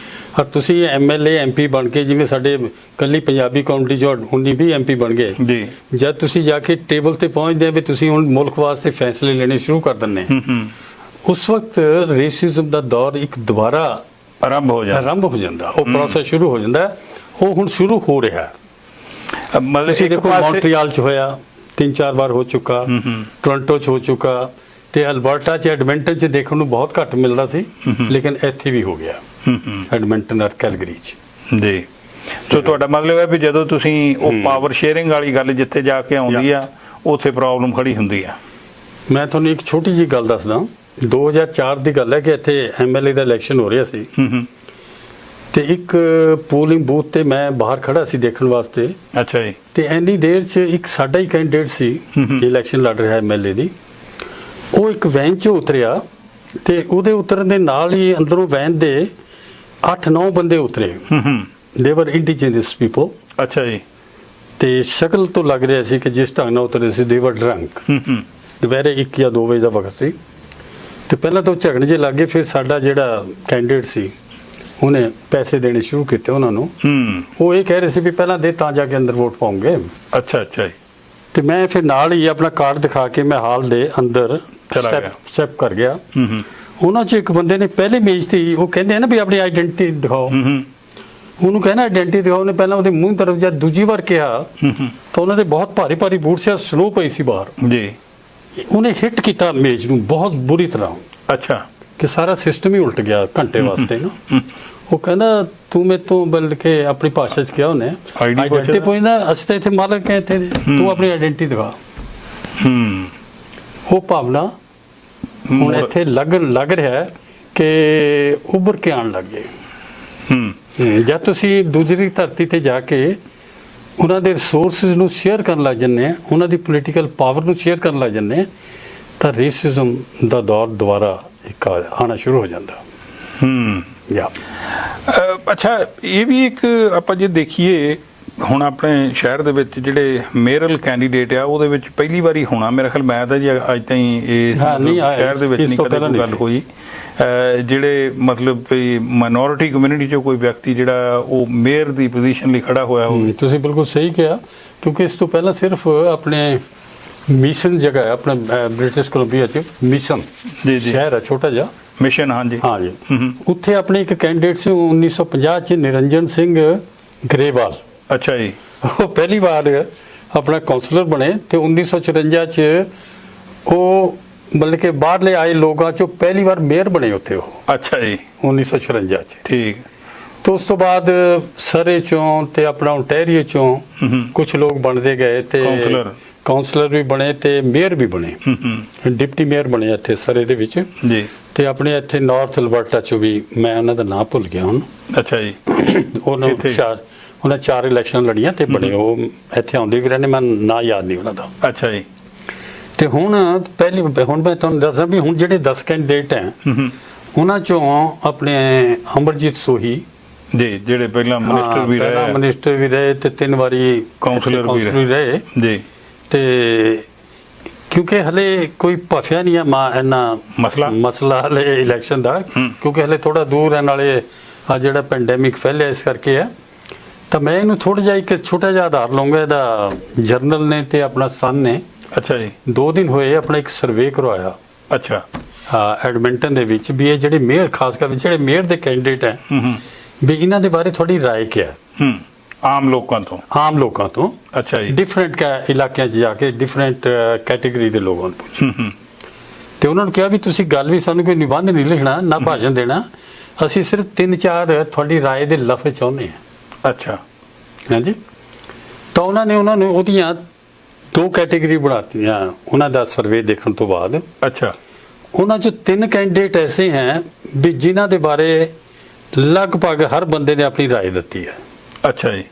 ਔਰ ਤੁਸੀਂ MLA MP ਬਣ ਕੇ, ਜਿਵੇਂ ਸਾਡੇ ਕੱਲੀ ਪੰਜਾਬੀ ਕਮਿਊਨਿਟੀ ਜੋ 19-20 MP ਬਣ ਗਏ ਜੀ, ਜਦ ਤੁਸੀਂ ਜਾ ਕੇ ਟੇਬਲ ਤੇ ਪਹੁੰਚਦੇ ਆ ਵੀ ਤੁਸੀਂ ਹੁਣ ਮੁਲਕ ਵਾਸਤੇ ਫੈਸਲੇ ਲੈਣੇ ਸ਼ੁਰੂ ਕਰ ਦਿੰਦੇ, ਉਸ ਵਕਤ ਰੇਸਿਜ਼ਮ ਦਾ ਦੌਰ ਇੱਕ ਦੁਬਾਰਾ ਆਰੰਭ ਹੋ ਜਾਂਦਾ, ਉਹ ਪ੍ਰੋਸੈਸ ਸ਼ੁਰੂ ਹੋ ਜਾਂਦਾ। ਉਹ ਹੁਣ ਸ਼ੁਰੂ ਹੋ ਰਿਹਾ। ਤੁਸੀਂ ਦੇਖੋ ਮੌਂਟਰੀਅਲ 'ਚ ਹੋਇਆ, 3-4 ਵਾਰ ਹੋ ਚੁੱਕਾ, ਟੋਰਾਂਟੋ 'ਚ ਹੋ ਚੁੱਕਾ, ਤੇ ਅਲਬਰਟਾ 'ਚ ਐਡਮਿੰਟਨ 'ਚ ਦੇਖਣ ਨੂੰ ਬਹੁਤ ਘੱਟ ਮਿਲਦਾ ਸੀ, ਲੇਕਿਨ ਇੱਥੇ ਵੀ ਹੋ ਗਿਆ ਐਡਮਿੰਟਨ ਔਰ ਕੈਲਗਰੀ 'ਚ ਜੀ। ਸੋ ਤੁਹਾਡਾ ਮਤਲਬ ਹੈ ਵੀ ਜਦੋਂ ਤੁਸੀਂ ਉਹ ਪਾਵਰ ਸ਼ੇਅਰਿੰਗ ਵਾਲੀ ਗੱਲ ਜਿੱਥੇ ਜਾ ਕੇ ਆਉਂਦੀ ਆ, ਉੱਥੇ ਪ੍ਰੋਬਲਮ ਖੜੀ ਹੁੰਦੀ ਆ। ਮੈਂ ਤੁਹਾਨੂੰ ਇੱਕ ਛੋਟੀ ਜਿਹੀ ਗੱਲ ਦੱਸਦਾ। 2004 ਦੀ ਗੱਲ ਹੈ ਕਿ ਇੱਥੇ MLA ਦਾ ਇਲੈਕਸ਼ਨ ਹੋ ਰਿਹਾ ਸੀ ਤੇ ਇੱਕ ਪੋਲਿੰਗ ਬੂਥ ਤੇ ਮੈਂ ਬਾਹਰ ਖੜਾ ਸੀ ਦੇਖਣ ਵਾਸਤੇ। ਅੱਛਾ ਜੀ। ਤੇ ਇੰਨੀ ਦੇਰ 'ਚ ਇੱਕ ਸਾਡਾ ਹੀ ਕੈਂਡੀਡੇਟ ਸੀ, ਇਲੈਕਸ਼ਨ ਲੜ ਰਿਹਾ MLA ਦੀ, ਉਹ ਇੱਕ ਵੈਨ 'ਚੋਂ ਉਤਰਿਆ ਤੇ ਉਹਦੇ ਉਤਰਨ ਦੇ ਨਾਲ ਹੀ ਅੰਦਰੋਂ ਵੈਨ ਦੇ 8-9 ਬੰਦੇ ਉਤਰੇ। ਦੇ ਵਰ ਇੰਡੀਜੀਨਸ ਪੀਪਲ। ਅੱਛਾ ਜੀ। ਤੇ ਸ਼ਕਲ ਤੋਂ ਲੱਗ ਰਿਹਾ ਸੀ ਕਿ ਜਿਸ ਢੰਗ ਨਾਲ ਉਤਰੇ ਸੀ, ਦੇ ਵਰ ਡਰੰਕ। ਦੁਪਹਿਰੇ 1 ਜਾਂ 2 ਵਜੇ ਦਾ ਵਕਤ ਸੀ ਤੇ ਪਹਿਲਾਂ ਤਾਂ ਉਹ ਝਗੜੇ ਜੇ ਲੱਗੇ, ਫਿਰ ਸਾਡਾ ਜਿਹੜਾ ਕੈਂਡੀਡੇਟ ਸੀ ਉਹਨੇ ਪੈਸੇ ਦੇਣੇ ਸ਼ੁਰੂ ਕੀਤੇ ਉਹਨਾਂ ਨੂੰ। ਉਹ ਇਹ ਕਹਿ ਰਹੇ ਸੀ ਵੀ ਪਹਿਲਾਂ ਦੇ ਤਾਂ ਜਾ ਕੇ ਅੰਦਰ ਵੋਟ ਪਾਉਂਗੇ। ਅੱਛਾ ਅੱਛਾ ਜੀ। ਤੇ ਮੈਂ ਫਿਰ ਨਾਲ ਹੀ ਆਪਣਾ ਕਾਰਡ ਦਿਖਾ ਕੇ ਮੈਂ ਹਾਲ ਦੇ ਅੰਦਰ ਸਟੈਪ ਕਰ ਗਿਆ। ਉਹਨਾਂ 'ਚ ਇੱਕ ਬੰਦੇ ਨੇ ਪਹਿਲੇ ਮੇਜ਼ ਤੇ ਉਹ ਕਹਿੰਦੇ ਆ ਨਾ ਵੀ ਆਪਣੀ ਆਈਡੈਂਟੀਟੀ ਦਿਖਾਓ, ਉਹਨੂੰ ਕਹਿਣਾ ਆਈਡੈਂਟੀਟੀ ਦਿਖਾਓ। ਉਹਨੇ ਪਹਿਲਾਂ ਉਹਦੇ ਮੂੰਹ ਤਰਫ ਜਦ ਦੂਜੀ ਵਾਰ ਕਿਹਾ ਤਾਂ ਉਹਨਾਂ ਦੇ ਬਹੁਤ ਭਾਰੀ ਭਾਰੀ ਬੂਟ ਸੀ, ਸਲੋ ਪਈ ਸੀ ਬਾਹਰ ਜੀ। ਉਹਨੇ ਹਿੱਟ ਕੀਤਾ ਮੇਜ਼ ਨੂੰ ਬਹੁਤ ਬੁਰੀ ਤਰ੍ਹਾਂ। ਅੱਛਾ। ਕਿ ਸਾਰਾ ਸਿਸਟਮ ਹੀ ਉਲਟ ਗਿਆ ਘੰਟੇ ਵਾਸਤੇ ਨਾ। ਉਹ ਕਹਿੰਦਾ ਤੂੰ ਮੇਰੇ ਤੋਂ ਬਲ ਕੇ ਆਪਣੀ ਭਾਸ਼ਾ 'ਚ ਕਿਹਾ ਉਹਨੇ ਆਈਡੈਂਟੀ ਪੁੱਛਦਾ, ਅਸੀਂ ਤਾਂ ਇੱਥੇ ਮਾਲਕ ਹੈ ਇੱਥੇ ਦੇ, ਤੂੰ ਆਪਣੀ ਆਈਡੈਂਟੀ ਦਿਖਾ। ਉਹ ਭਾਵਨਾ ਹੁਣ ਇੱਥੇ ਲੱਗ ਰਿਹਾ ਕਿ ਉੱਭਰ ਕੇ ਆਉਣ ਲੱਗ ਗਏ। ਜਦ ਤੁਸੀਂ ਦੂਜੀ ਧਰਤੀ ਤੇ ਜਾ ਕੇ ਉਹਨਾਂ ਦੇ ਰਿਸੋਰਸਿਸ ਨੂੰ ਸ਼ੇਅਰ ਕਰਨ ਲੱਗ ਜਾਂਦੇ ਆ, ਉਹਨਾਂ ਦੀ ਪੋਲੀਟੀਕਲ ਪਾਵਰ ਨੂੰ ਸ਼ੇਅਰ ਕਰਨ ਲੱਗ ਜਾਂਦੇ ਆ, ਤਾਂ ਰੇਸਿਜ਼ਮ ਦਾ ਦੌਰ ਦੁਬਾਰਾ ਇੱਕ ਆਉਣਾ ਸ਼ੁਰੂ ਹੋ ਜਾਂਦਾ। ਅੱਛਾ, ਇਹ ਵੀ ਇੱਕ ਆਪਾਂ ਜੇ ਦੇਖੀਏ ਹੁਣ ਆਪਣੇ ਸ਼ਹਿਰ ਦੇ ਵਿੱਚ ਜਿਹੜੇ ਮੇਅਰਲ ਕੈਂਡੀਡੇਟ ਆ ਉਹਦੇ ਵਿੱਚ ਪਹਿਲੀ ਵਾਰੀ ਹੋਣਾ ਮੇਰੇ ਖਿਆਲ, ਮੈਂ ਤਾਂ ਜੀ ਅੱਜ ਤਾਈਂ ਇਹ ਸ਼ਹਿਰ ਦੇ ਵਿੱਚ ਨਹੀਂ ਕਦੇ ਕੋਈ ਗੱਲ ਹੋਈ ਜਿਹੜੇ ਮਤਲਬ ਮਾਈਨੋਰਿਟੀ ਕਮਿਊਨਿਟੀ ਚੋਂ ਕੋਈ ਵਿਅਕਤੀ ਜਿਹੜਾ ਉਹ ਮੇਅਰ ਦੀ ਪੋਜੀਸ਼ਨ ਲਈ ਖੜਾ ਹੋਇਆ ਹੋਵੇ। ਤੁਸੀਂ ਬਿਲਕੁਲ ਸਹੀ ਕਿਹਾ, ਕਿਉਂਕਿ ਇਸ ਤੋਂ ਪਹਿਲਾਂ ਸਿਰਫ ਆਪਣੇ ਮਿਸ਼ਨ ਜਗ੍ਹਾ ਹੈ ਆਪਣੇ ਬ੍ਰਿਟਿਸ਼ ਕੋਲੰਬੀਆ ਚ ਮਿਸ਼ਨ ਜੀ ਜੀ ਸ਼ਹਿਰ ਹੈ ਛੋਟਾ ਜਿਹਾ ਮਿਸ਼ਨ। ਹਾਂਜੀ ਹਾਂਜੀ, ਉੱਥੇ ਆਪਣੇ ਇੱਕ ਕੈਂਡੀਡੇਟ ਸੀ 1950 ਚ ਨਿਰੰਜਨ ਸਿੰਘ ਗਰੇਵਾਲ। ਅੱਛਾ ਜੀ। ਉਹ ਪਹਿਲੀ ਵਾਰ ਆਪਣਾ ਕਾਉਂਸਲਰ ਬਣੇ ਤੇ 1954 ਚ ਉਹ ਮਤਲਬ ਕਿ ਬਾਹਰਲੇ ਆਏ ਲੋਕਾਂ ਚੋਂ ਪਹਿਲੀ ਵਾਰ ਮੇਅਰ ਬਣੇ ਉੱਥੇ ਉਹ। ਅੱਛਾ ਜੀ 1954 ਚ। ਠੀਕ। ਤੇ ਉਸ ਤੋਂ ਬਾਅਦ ਸਰੇ ਚੋਂ ਤੇ ਆਪਣਾ ਓਨਟਾਰੀਓ ਚੋਂ ਕੁਝ ਲੋਕ ਬਣਦੇ ਗਏ ਤੇ ਕਾਉਂਸਲਰ ਵੀ ਬਣੇ ਤੇ ਮੇਅਰ ਵੀ ਬਣੇ, ਡਿਪਟੀ ਮੇਅਰ ਬਣੇ ਇੱਥੇ ਸਰੇ ਦੇ ਵਿੱਚ ਜੀ। ਤੇ ਆਪਣੇ ਇੱਥੇ ਨਾਰਥ ਅਲਬਰਟਾ ਚ ਵੀ ਮੈਂ ਉਹਨਾਂ ਦਾ ਨਾਮ ਭੁੱਲ ਗਿਆ ਹੁਣ। ਅੱਛਾ ਜੀ। ਉਹਨਾਂ 4 ਇਲੈਕਸ਼ਨ ਲੜੀਆਂ ਤੇ ਬਣੇ ਉਹ, ਇੱਥੇ ਆਉਂਦੇ ਵੀ ਰਹਿੰਦੇ, ਮੈਂ ਨਾਂ ਯਾਦ ਨਹੀਂ ਉਹਨਾਂ ਦਾ। ਅੱਛਾ ਜੀ। ਤੇ ਹੁਣ ਮੈਂ ਤੁਹਾਨੂੰ ਦੱਸਾਂ ਵੀ ਹੁਣ ਜਿਹੜੇ 10 ਕੈਂਡੀਡੇਟ ਹੈ ਉਹਨਾਂ ਚੋਂ ਆਪਣੇ ਅਮਰਜੀਤ ਸੋਹੀ ਜੀ ਜਿਹੜੇ ਪਹਿਲਾਂ ਮਿਨਿਸਟਰ ਵੀ ਰਹੇ ਤੇ 3 ਵਾਰੀ ਕਾਉਂਸਲਰ ਵੀ ਰਹੇ ਜੀ। ਤੇ ਕਿਉਂਕਿ ਹਲੇ ਕੋਈ ਭਫਿਆ ਨਹੀਂ ਆ ਇੰਨਾ ਮਸਲਾ ਹਲੇ ਇਲੈਕਸ਼ਨ ਦਾ, ਕਿਉਂਕਿ ਹਲੇ ਥੋੜਾ ਦੂਰ ਹੈ, ਨਾਲੇ ਆ ਜਿਹੜਾ ਪੈਂਡੈਮਿਕ ਫੈਲਿਆ ਇਸ ਕਰਕੇ ਹੈ। ਤਾਂ ਮੈਂ ਇਹਨੂੰ ਥੋੜਾ ਜਿਹਾ ਇੱਕ ਛੋਟਾ ਜਿਹਾ ਆਧਾਰ ਲਵਾਂਗਾ ਇਹਦਾ। ਜਰਨਲ ਨੇ ਤੇ ਆਪਣਾ ਸਨ ਨੇ ਅੱਛਾ ਜੀ 2 ਦਿਨ ਹੋਏ ਆਪਣਾ ਇੱਕ ਸਰਵੇ ਕਰਵਾਇਆ। ਅੱਛਾ। ਐਡਮਿੰਟਨ ਦੇ ਵਿੱਚ ਵੀ ਇਹ ਜਿਹੜੇ ਮੇਅਰ, ਖਾਸ ਕਰ ਜਿਹੜੇ ਮੇਅਰ ਦੇ ਕੈਂਡੀਡੇਟ ਹੈ ਵੀ ਇਹਨਾਂ ਦੇ ਬਾਰੇ ਤੁਹਾਡੀ ਰਾਏ ਕੀ ਹੈ ਆਮ ਲੋਕਾਂ ਤੋਂ। ਅੱਛਾ ਜੀ। ਡਿਫਰੈਂਟ ਇਲਾਕਿਆਂ 'ਚ ਜਾ ਕੇ ਡਿਫਰੈਂਟ ਕੈਟੇਗਰੀ ਦੇ ਲੋਕਾਂ ਨੂੰ ਪੁੱਛਿਆ ਤੇ ਉਹਨਾਂ ਨੂੰ ਕਿਹਾ ਵੀ ਤੁਸੀਂ ਗੱਲ ਵੀ ਸਾਨੂੰ ਕੋਈ ਨਿਬੰਧ ਨਹੀਂ ਲਿਖਣਾ ਨਾ ਭਾਸ਼ਣ ਦੇਣਾ, ਅਸੀਂ ਸਿਰਫ 3-4 ਤੁਹਾਡੀ ਰਾਏ ਦੇ ਲਫ਼ਜ਼ ਚਾਹੁੰਦੇ ਹਾਂ। ਅੱਛਾ। ਹਾਂਜੀ। ਤਾਂ ਉਹਨਾਂ ਨੇ ਉਹਦੀਆਂ 2 ਕੈਟੇਗਰੀ ਬਣਾਤੀਆਂ ਉਹਨਾਂ ਦਾ ਸਰਵੇ ਦੇਖਣ ਤੋਂ ਬਾਅਦ। ਅੱਛਾ। ਉਹਨਾਂ 'ਚੋਂ 3 ਕੈਂਡੀਡੇਟ ਐਸੇ ਹੈ ਵੀ ਜਿਨ੍ਹਾਂ ਦੇ ਬਾਰੇ ਲਗਭਗ ਹਰ ਬੰਦੇ ਨੇ ਆਪਣੀ ਰਾਏ ਦਿੱਤੀ ਹੈ। ਅੱਛਾ ਜੀ।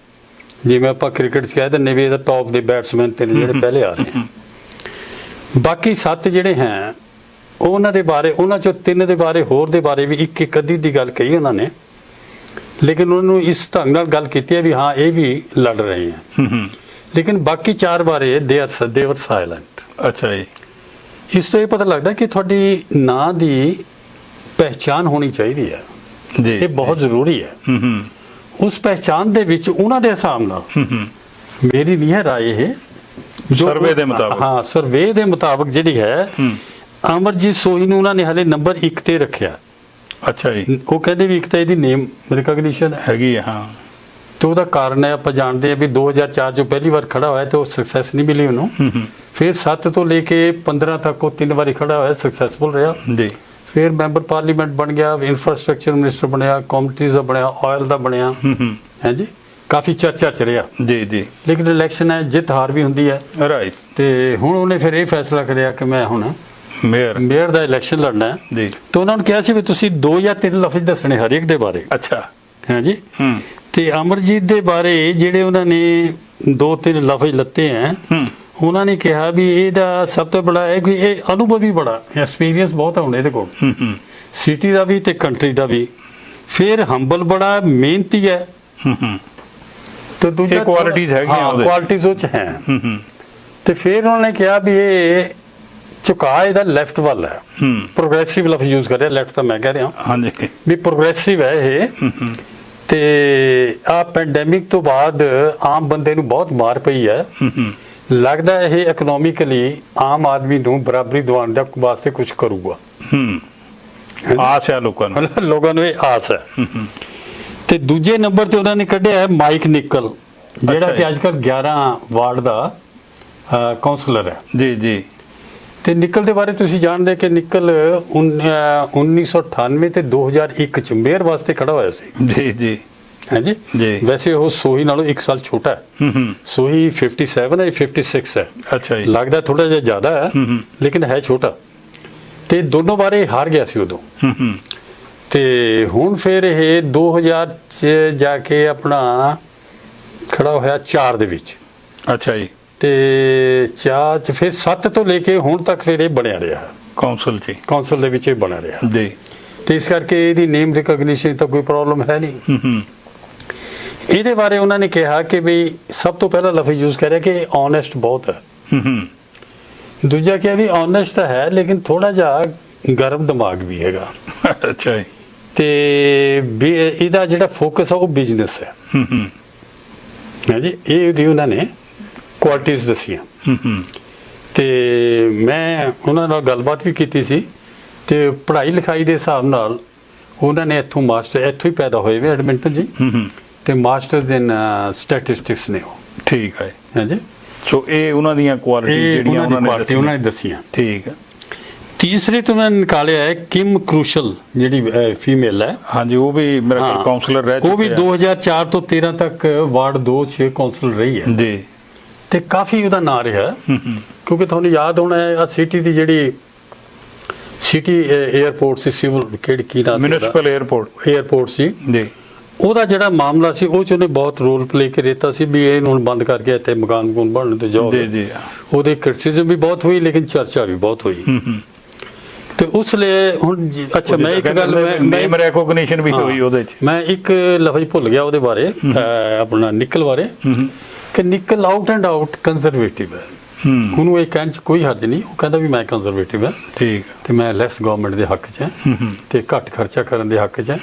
ਜਿਵੇਂ ਆਪਾਂ ਕ੍ਰਿਕਟ 'ਚ ਕਹਿ ਦਿੰਦੇ ਵੀ ਇਹਦਾ ਟੌਪ ਦੇ ਬੈਟਸਮੈਨ ਤੇ ਜਿਹੜੇ ਪਹਿਲੇ ਆ ਰਹੇ ਬਾਕੀ 7 ਜਿਹੜੇ ਹੈ ਉਹਨਾਂ ਦੇ ਬਾਰੇ, ਉਹਨਾਂ 'ਚੋਂ 3 ਦੇ ਬਾਰੇ ਹੋਰ ਦੇ ਬਾਰੇ ਵੀ ਇੱਕ ਅੱਧੀ ਦੀ ਗੱਲ ਕਹੀ ਉਹਨਾਂ ਨੇ, ਲੇਕਿਨ ਉਹਨਾਂ ਨੂੰ ਇਸ ਢੰਗ ਨਾਲ ਗੱਲ ਕੀਤੀ ਹੈ ਵੀ ਹਾਂ ਇਹ ਵੀ ਲੜ ਰਹੇ ਹੈ। ਲੇਕਿਨ ਬਾਕੀ 4 ਬਾਰੇ ਦੇ ਆਰ ਸਾਇਲੈਂਟ। ਅੱਛਾ ਜੀ। ਇਸ ਤੋਂ ਇਹ ਪਤਾ ਲੱਗਦਾ ਕਿ ਤੁਹਾਡੀ ਨਾਂ ਦੀ ਪਹਿਚਾਨ ਹੋਣੀ ਚਾਹੀਦੀ ਹੈ ਜੀ, ਇਹ ਬਹੁਤ ਜ਼ਰੂਰੀ ਹੈ। ਉਸ ਪਹਿਚਾਨ ਦੇ ਵਿੱਚ ਉਹਨਾਂ ਦੇ ਹਿਸਾਬ ਨਾਲ ਮੇਰੀ ਨਹੀਂ ਹੈ ਰਾਏ ਇਹ ਸਰਵੇ ਦੇ ਮੁਤਾਬਕ। ਹਾਂ, ਸਰਵੇ ਦੇ ਮੁਤਾਬਕ ਜਿਹੜੀ ਹੈ ਅਮਰਜੀਤ ਸੋਹੀ ਨੂੰ ਉਹਨਾਂ ਨੇ ਹਲੇ ਨੰਬਰ 1 ਤੇ ਰੱਖਿਆ। ਅੱਛਾ ਜੀ। ਉਹ ਕਹਿੰਦੇ ਵੀ ਇੱਕ ਤਾਂ ਇਹਦੀ ਨੇਮ ਰਿਕਗਨੀਸ਼ਨ ਹੈਗੀ ਹੈ। ਹਾਂ। ਤੇ ਉਹਦਾ ਕਾਰਨ ਹੈ ਆਪਾਂ ਜਾਣਦੇ ਆ ਵੀ 2004 ਚ ਪਹਿਲੀ ਵਾਰ ਖੜਾ ਹੋਇਆ ਤੇ ਉਹ ਸਕਸੈਸ ਨਹੀਂ ਮਿਲੀ ਉਹਨੂੰ। ਫਿਰ 7 ਤੋਂ ਲੈ ਕੇ 15 ਤੱਕ ਉਹ 3 ਵਾਰੀ ਖੜਾ ਹੋਇਆ, ਸਕਸੈਸਫੁਲ ਰਿਹਾ ਜੀ। ਫਿਰ ਮੈਂਬਰ ਪਾਰਲੀਮੈਂਟ ਬਣ ਗਿਆ, ਇਨਫਰਾਸਟ੍ਰਕਚਰ ਮਿਨਿਸਟਰ ਬਣਿਆ, ਕਮੋਡਿਟੀਜ਼ ਦਾ ਬਣਿਆ, ਆਇਲ ਦਾ ਬਣਿਆ, ਹੈ ਜੀ, ਕਾਫੀ ਚਰਚਾ ਚ ਰਿਹਾ ਜੀ ਜੀ। ਲੇਕਿਨ ਇਲੈਕਸ਼ਨ ਹੈ, ਜਿੱਤ ਹਾਰ ਵੀ ਹੁੰਦੀ ਹੈ। ਰਾਈਟ। ਤੇ ਹੁਣ ਉਹਨੇ ਫਿਰ ਇਹ ਫੈਸਲਾ ਕਰਿਆ ਕਿ ਮੈਂ ਹੁਣ ਮੇਅਰ ਦਾ ਇਲੈਕਸ਼ਨ ਲੜਨਾ ਹੈ ਜੀ। ਤੇ ਉਹਨਾਂ ਨੂੰ ਕਿਹਾ ਸੀ ਵੀ ਤੁਸੀਂ 2 ਜਾਂ 3 ਲਫ਼ਜ਼ ਦੱਸਣੇ ਹਰੇਕ ਦੇ ਬਾਰੇ। ਅੱਛਾ। ਹੈ ਜੀ। ਤੇ ਅਮਰਜੀਤ ਦੇ ਬਾਰੇ ਜਿਹੜੇ ਉਹਨਾਂ ਨੇ 2-3 ਲਫ਼ਜ਼ ਲੱਤੇ ਹੈ, ਉਹਨਾਂ ਨੇ ਕਿਹਾ ਵੀ ਇਹਦਾ ਸਭ ਤੋਂ ਬੜਾ ਹੈ ਕਿ ਇਹ ਅਨੁਭਵੀ ਬੜਾ ਐਕਸਪੀਰੀਅੰਸ ਬਹੁਤ ਹੈ ਹੁਣ ਇਹਦੇ ਕੋਲ, ਸਿਟੀ ਦਾ ਵੀ ਤੇ ਕੰਟਰੀ ਦਾ ਵੀ। ਫਿਰ ਹੰਬਲ ਬੜਾ, ਮਿਹਨਤੀ ਹੈ ਤੇ ਦੂਜਾ ਕੁਆਲਿਟੀਜ਼ ਹੈਗੀਆਂ, ਕੁਆਲਿਟੀਜ਼ ਉਹ ਚ ਹੈ। ਤੇ ਫਿਰ ਉਹਨਾਂ ਨੇ ਕਿਹਾ ਵੀ ਇਹ ਝੁਕਾਅ ਇਹਦਾ ਲੈਫਟ ਵੱਲ ਹੈ, ਪ੍ਰੋਗਰੈਸਿਵ ਲਫ਼ਜ਼ ਯੂਜ਼ ਕਰ ਰਿਹਾ, ਲੈਫਟ ਤਾਂ ਮੈਂ ਕਹਿ ਰਿਹਾ ਹਾਂਜੀ ਵੀ ਪ੍ਰੋਗਰੈਸਿਵ ਹੈ ਇਹ। ਤੇ ਆ ਪੈਂਡੈਮਿਕ ਤੋਂ ਬਾਅਦ ਆਮ ਬੰਦੇ ਨੂੰ ਬਹੁਤ ਮਾਰ ਪਈ ਹੈ, ਲੱਗਦਾ ਇਹ ਇਕਨੋਮਿਕਲੀ ਆਮ ਆਦਮੀ ਨੂੰ ਬਰਾਬਰੀ ਦਿਵਾਉਣ ਦੇ ਵਾਸਤੇ ਕੁਝ ਕਰੂਗਾ। ਆਸ ਹੈ ਲੋਕਾਂ ਨੂੰ ਇਹ ਆਸ ਹੈ। ਤੇ ਦੂਜੇ ਨੰਬਰ ਤੇ ਉਹਨਾਂ ਨੇ ਕੱਢਿਆ ਹੈ ਮਾਈਕ ਨਿਕਲ, ਜਿਹੜਾ ਕਿ ਅੱਜ ਕੱਲ੍ਹ 11 ਵਾਰਡ ਦਾ ਕਾਉਂਸਲਰ ਹੈ ਜੀ ਜੀ। ਤੇ ਨਿਕਲ ਦੇ ਬਾਰੇ ਤੁਸੀਂ ਜਾਣਦੇ ਕਿ ਨਿਕਲ 1998 ਤੇ 2001 ਚ ਮੇਅਰ ਵਾਸਤੇ ਖੜਾ ਹੋਇਆ ਸੀ ਜੀ ਜੀ। ਹਾਂਜੀ ਜੀ। ਵੈਸੇ ਉਹ ਸੋਹੀ ਨਾਲੋਂ 1 ਸਾਲ ਛੋਟਾ ਹੈ। ਸੋਹੀ 57 ਹੈ, 56 ਹੈ। ਅੱਛਾ ਜੀ। ਲੱਗਦਾ ਥੋੜਾ ਜਿਹਾ ਜ਼ਿਆਦਾ ਹੈ ਲੇਕਿਨ ਹੈ ਛੋਟਾ। ਤੇ ਦੋਨੋਂ ਬਾਰੇ ਹਾਰ ਗਿਆ ਸੀ ਉਦੋਂ। ਤੇ ਹੁਣ ਫਿਰ ਇਹ 2000 ਚ ਜਾ ਕੇ ਆਪਣਾ ਖੜਾ ਹੋਇਆ 4 ਦੇ ਵਿੱਚ। ਅੱਛਾ ਜੀ। ਤੇ 4 ਚ ਫਿਰ 7 ਤੋਂ ਲੈ ਕੇ ਹੁਣ ਤੱਕ ਫਿਰ ਇਹ ਬਣਿਆ ਰਿਹਾ ਕੌਂਸਲ ਦੇ ਵਿੱਚ ਇਹ ਬਣਿਆ ਰਿਹਾ ਜੀ। ਤੇ ਇਸ ਕਰਕੇ ਇਹਦੀ ਨੇਮ ਰਿਕਗਨੀਸ਼ਨ ਤਾਂ ਕੋਈ ਪ੍ਰੋਬਲਮ ਹੈ ਨਹੀਂ। ਇਹਦੇ ਬਾਰੇ ਉਹਨਾਂ ਨੇ ਕਿਹਾ ਕਿ ਵੀ ਸਭ ਤੋਂ ਪਹਿਲਾਂ ਲਫ਼ਜ਼ ਯੂਜ਼ ਕਰਿਆ ਕਿ ਓਨੈਸਟ ਬਹੁਤ ਹੈ। ਦੂਜਾ ਕਿਹਾ ਵੀ ਓਨੈਸਟ ਤਾਂ ਹੈ ਲੇਕਿਨ ਥੋੜਾ ਜਿਹਾ ਗਰਮ ਦਿਮਾਗ ਵੀ ਹੈਗਾ। ਅੱਛਾ ਜੀ। ਤੇ ਇਹਦਾ ਜਿਹੜਾ ਫੋਕਸ ਆ ਉਹ ਬਿਜ਼ਨਸ ਹੈ। ਹਾਂਜੀ, ਇਹ ਵੀ ਉਹਨਾਂ ਨੇ ਕੁਆਲਿਟੀਜ਼ ਦੱਸੀਆਂ। ਤੇ ਮੈਂ ਉਹਨਾਂ ਨਾਲ ਗੱਲਬਾਤ ਵੀ ਕੀਤੀ ਸੀ ਤੇ ਪੜ੍ਹਾਈ ਲਿਖਾਈ ਦੇ ਹਿਸਾਬ ਨਾਲ ਉਹਨਾਂ ਨੇ ਇੱਥੋਂ ਹੀ ਪੈਦਾ ਹੋਏ ਵੇ ਐਡਮਿੰਟਨ ਜੀ। ਤੇ ਮਾਸਟਰਸ ਇਨ ਸਟੈਟਿਸਟਿਕਸ ਨੇ ਉਹ। ਠੀਕ ਹੈ। ਹਾਂਜੀ, ਸੋ ਇਹ ਉਹਨਾਂ ਦੀਆਂ ਕੁਆਲਿਟੀ ਜਿਹੜੀਆਂ ਉਹਨਾਂ ਨੇ ਦੱਸੀਆਂ। ਠੀਕ ਹੈ। ਤੀਸਰੇ ਤੋਂ ਮੈਂ ਨਿਕਾਲਿਆ ਹੈ ਕਿਮ ਕਰੂਸ਼ਲ, ਜਿਹੜੀ ਫੀਮੇਲ ਹੈ। ਹਾਂਜੀ, ਉਹ ਵੀ ਮੇਰਾ ਖਿਆਲ ਕਾਉਂਸਲਰ ਰਹਿ ਚੁੱਕੀ ਹੈ। ਉਹ ਵੀ 2004 ਤੋਂ 13 ਤੱਕ ਵਾਰਡ 2 'ਚ ਕਾਉਂਸਲਰ ਰਹੀ ਹੈ ਜੀ। ਤੇ ਕਾਫੀ ਉਹਦਾ ਨਾਂ ਰਿਹਾ ਕਿਉਂਕਿ ਤੁਹਾਨੂੰ ਯਾਦ ਹੋਣਾ ਹੈ ਆ ਸਿਟੀ ਦੀ ਜਿਹੜੀ ਸਿਟੀ 에ਅਰਪੋਰਟ ਸੀ, ਸਿਵਲ ਕਿਹੜੀ ਕੀ ਨਾਮ ਸੀ, ਮਿਊਨਿਸਪਲ 에ਅਰਪੋਰਟ ਸੀ ਜੀ। ਉਹਦਾ ਜਿਹੜਾ ਮਾਮਲਾ ਸੀ ਉਹ 'ਚ ਉਹਨੇ ਬਹੁਤ ਰੋਲ ਪਲੇ ਕੇ ਦਿੱਤਾ ਸੀ ਵੀ ਇਹ ਹੁਣ ਬੰਦ ਕਰਕੇ ਇੱਥੇ ਮਕਾਨ ਬਣਨ ਤੇ ਜਾਓ। ਜੀ। ਉਹਦੇ ਕ੍ਰਿਟਿਸਿਜ਼ਮ ਵੀ ਬਹੁਤ ਹੋਈ ਲੇਕਿਨ ਚਰਚਾ ਵੀ ਬਹੁਤ ਹੋਈ। ਤੇ ਉਸ ਲਈ ਹੁਣ ਅੱਛਾ ਮੈਂ ਇੱਕ ਗੱਲ ਨੇਮ ਰੈਕੋਗਨੀਸ਼ਨ ਵੀ ਹੋਈ ਉਹਦੇ 'ਚ। ਮੈਂ ਇੱਕ ਲਫ਼ਜ਼ ਭੁੱਲ ਗਿਆ ਉਹਦੇ ਬਾਰੇ, ਆਪਣਾ ਨਿਕਲ ਬਾਰੇ, ਕਿ ਨਿਕਲ ਆਊਟ ਐਂਡ ਆਊਟ ਕੰਜ਼ਰਵੇਟਿਵ ਹੈ। ਉਹਨੂੰ ਇਹ ਕਹਿਣ 'ਚ ਕੋਈ ਹਰਜ ਨਹੀਂ, ਉਹ ਕਹਿੰਦਾ ਵੀ ਮੈਂ ਕੰਜ਼ਰਵੇਟਿਵ ਹਾਂ। ਠੀਕ। ਤੇ ਮੈਂ ਲੈਸ ਗਵਰਨਮੈਂਟ ਦੇ ਹੱਕ 'ਚ ਹਾਂ ਤੇ ਘੱਟ ਖਰਚਾ ਕਰਨ ਦੇ ਹੱਕ 'ਚ ਹਾਂ।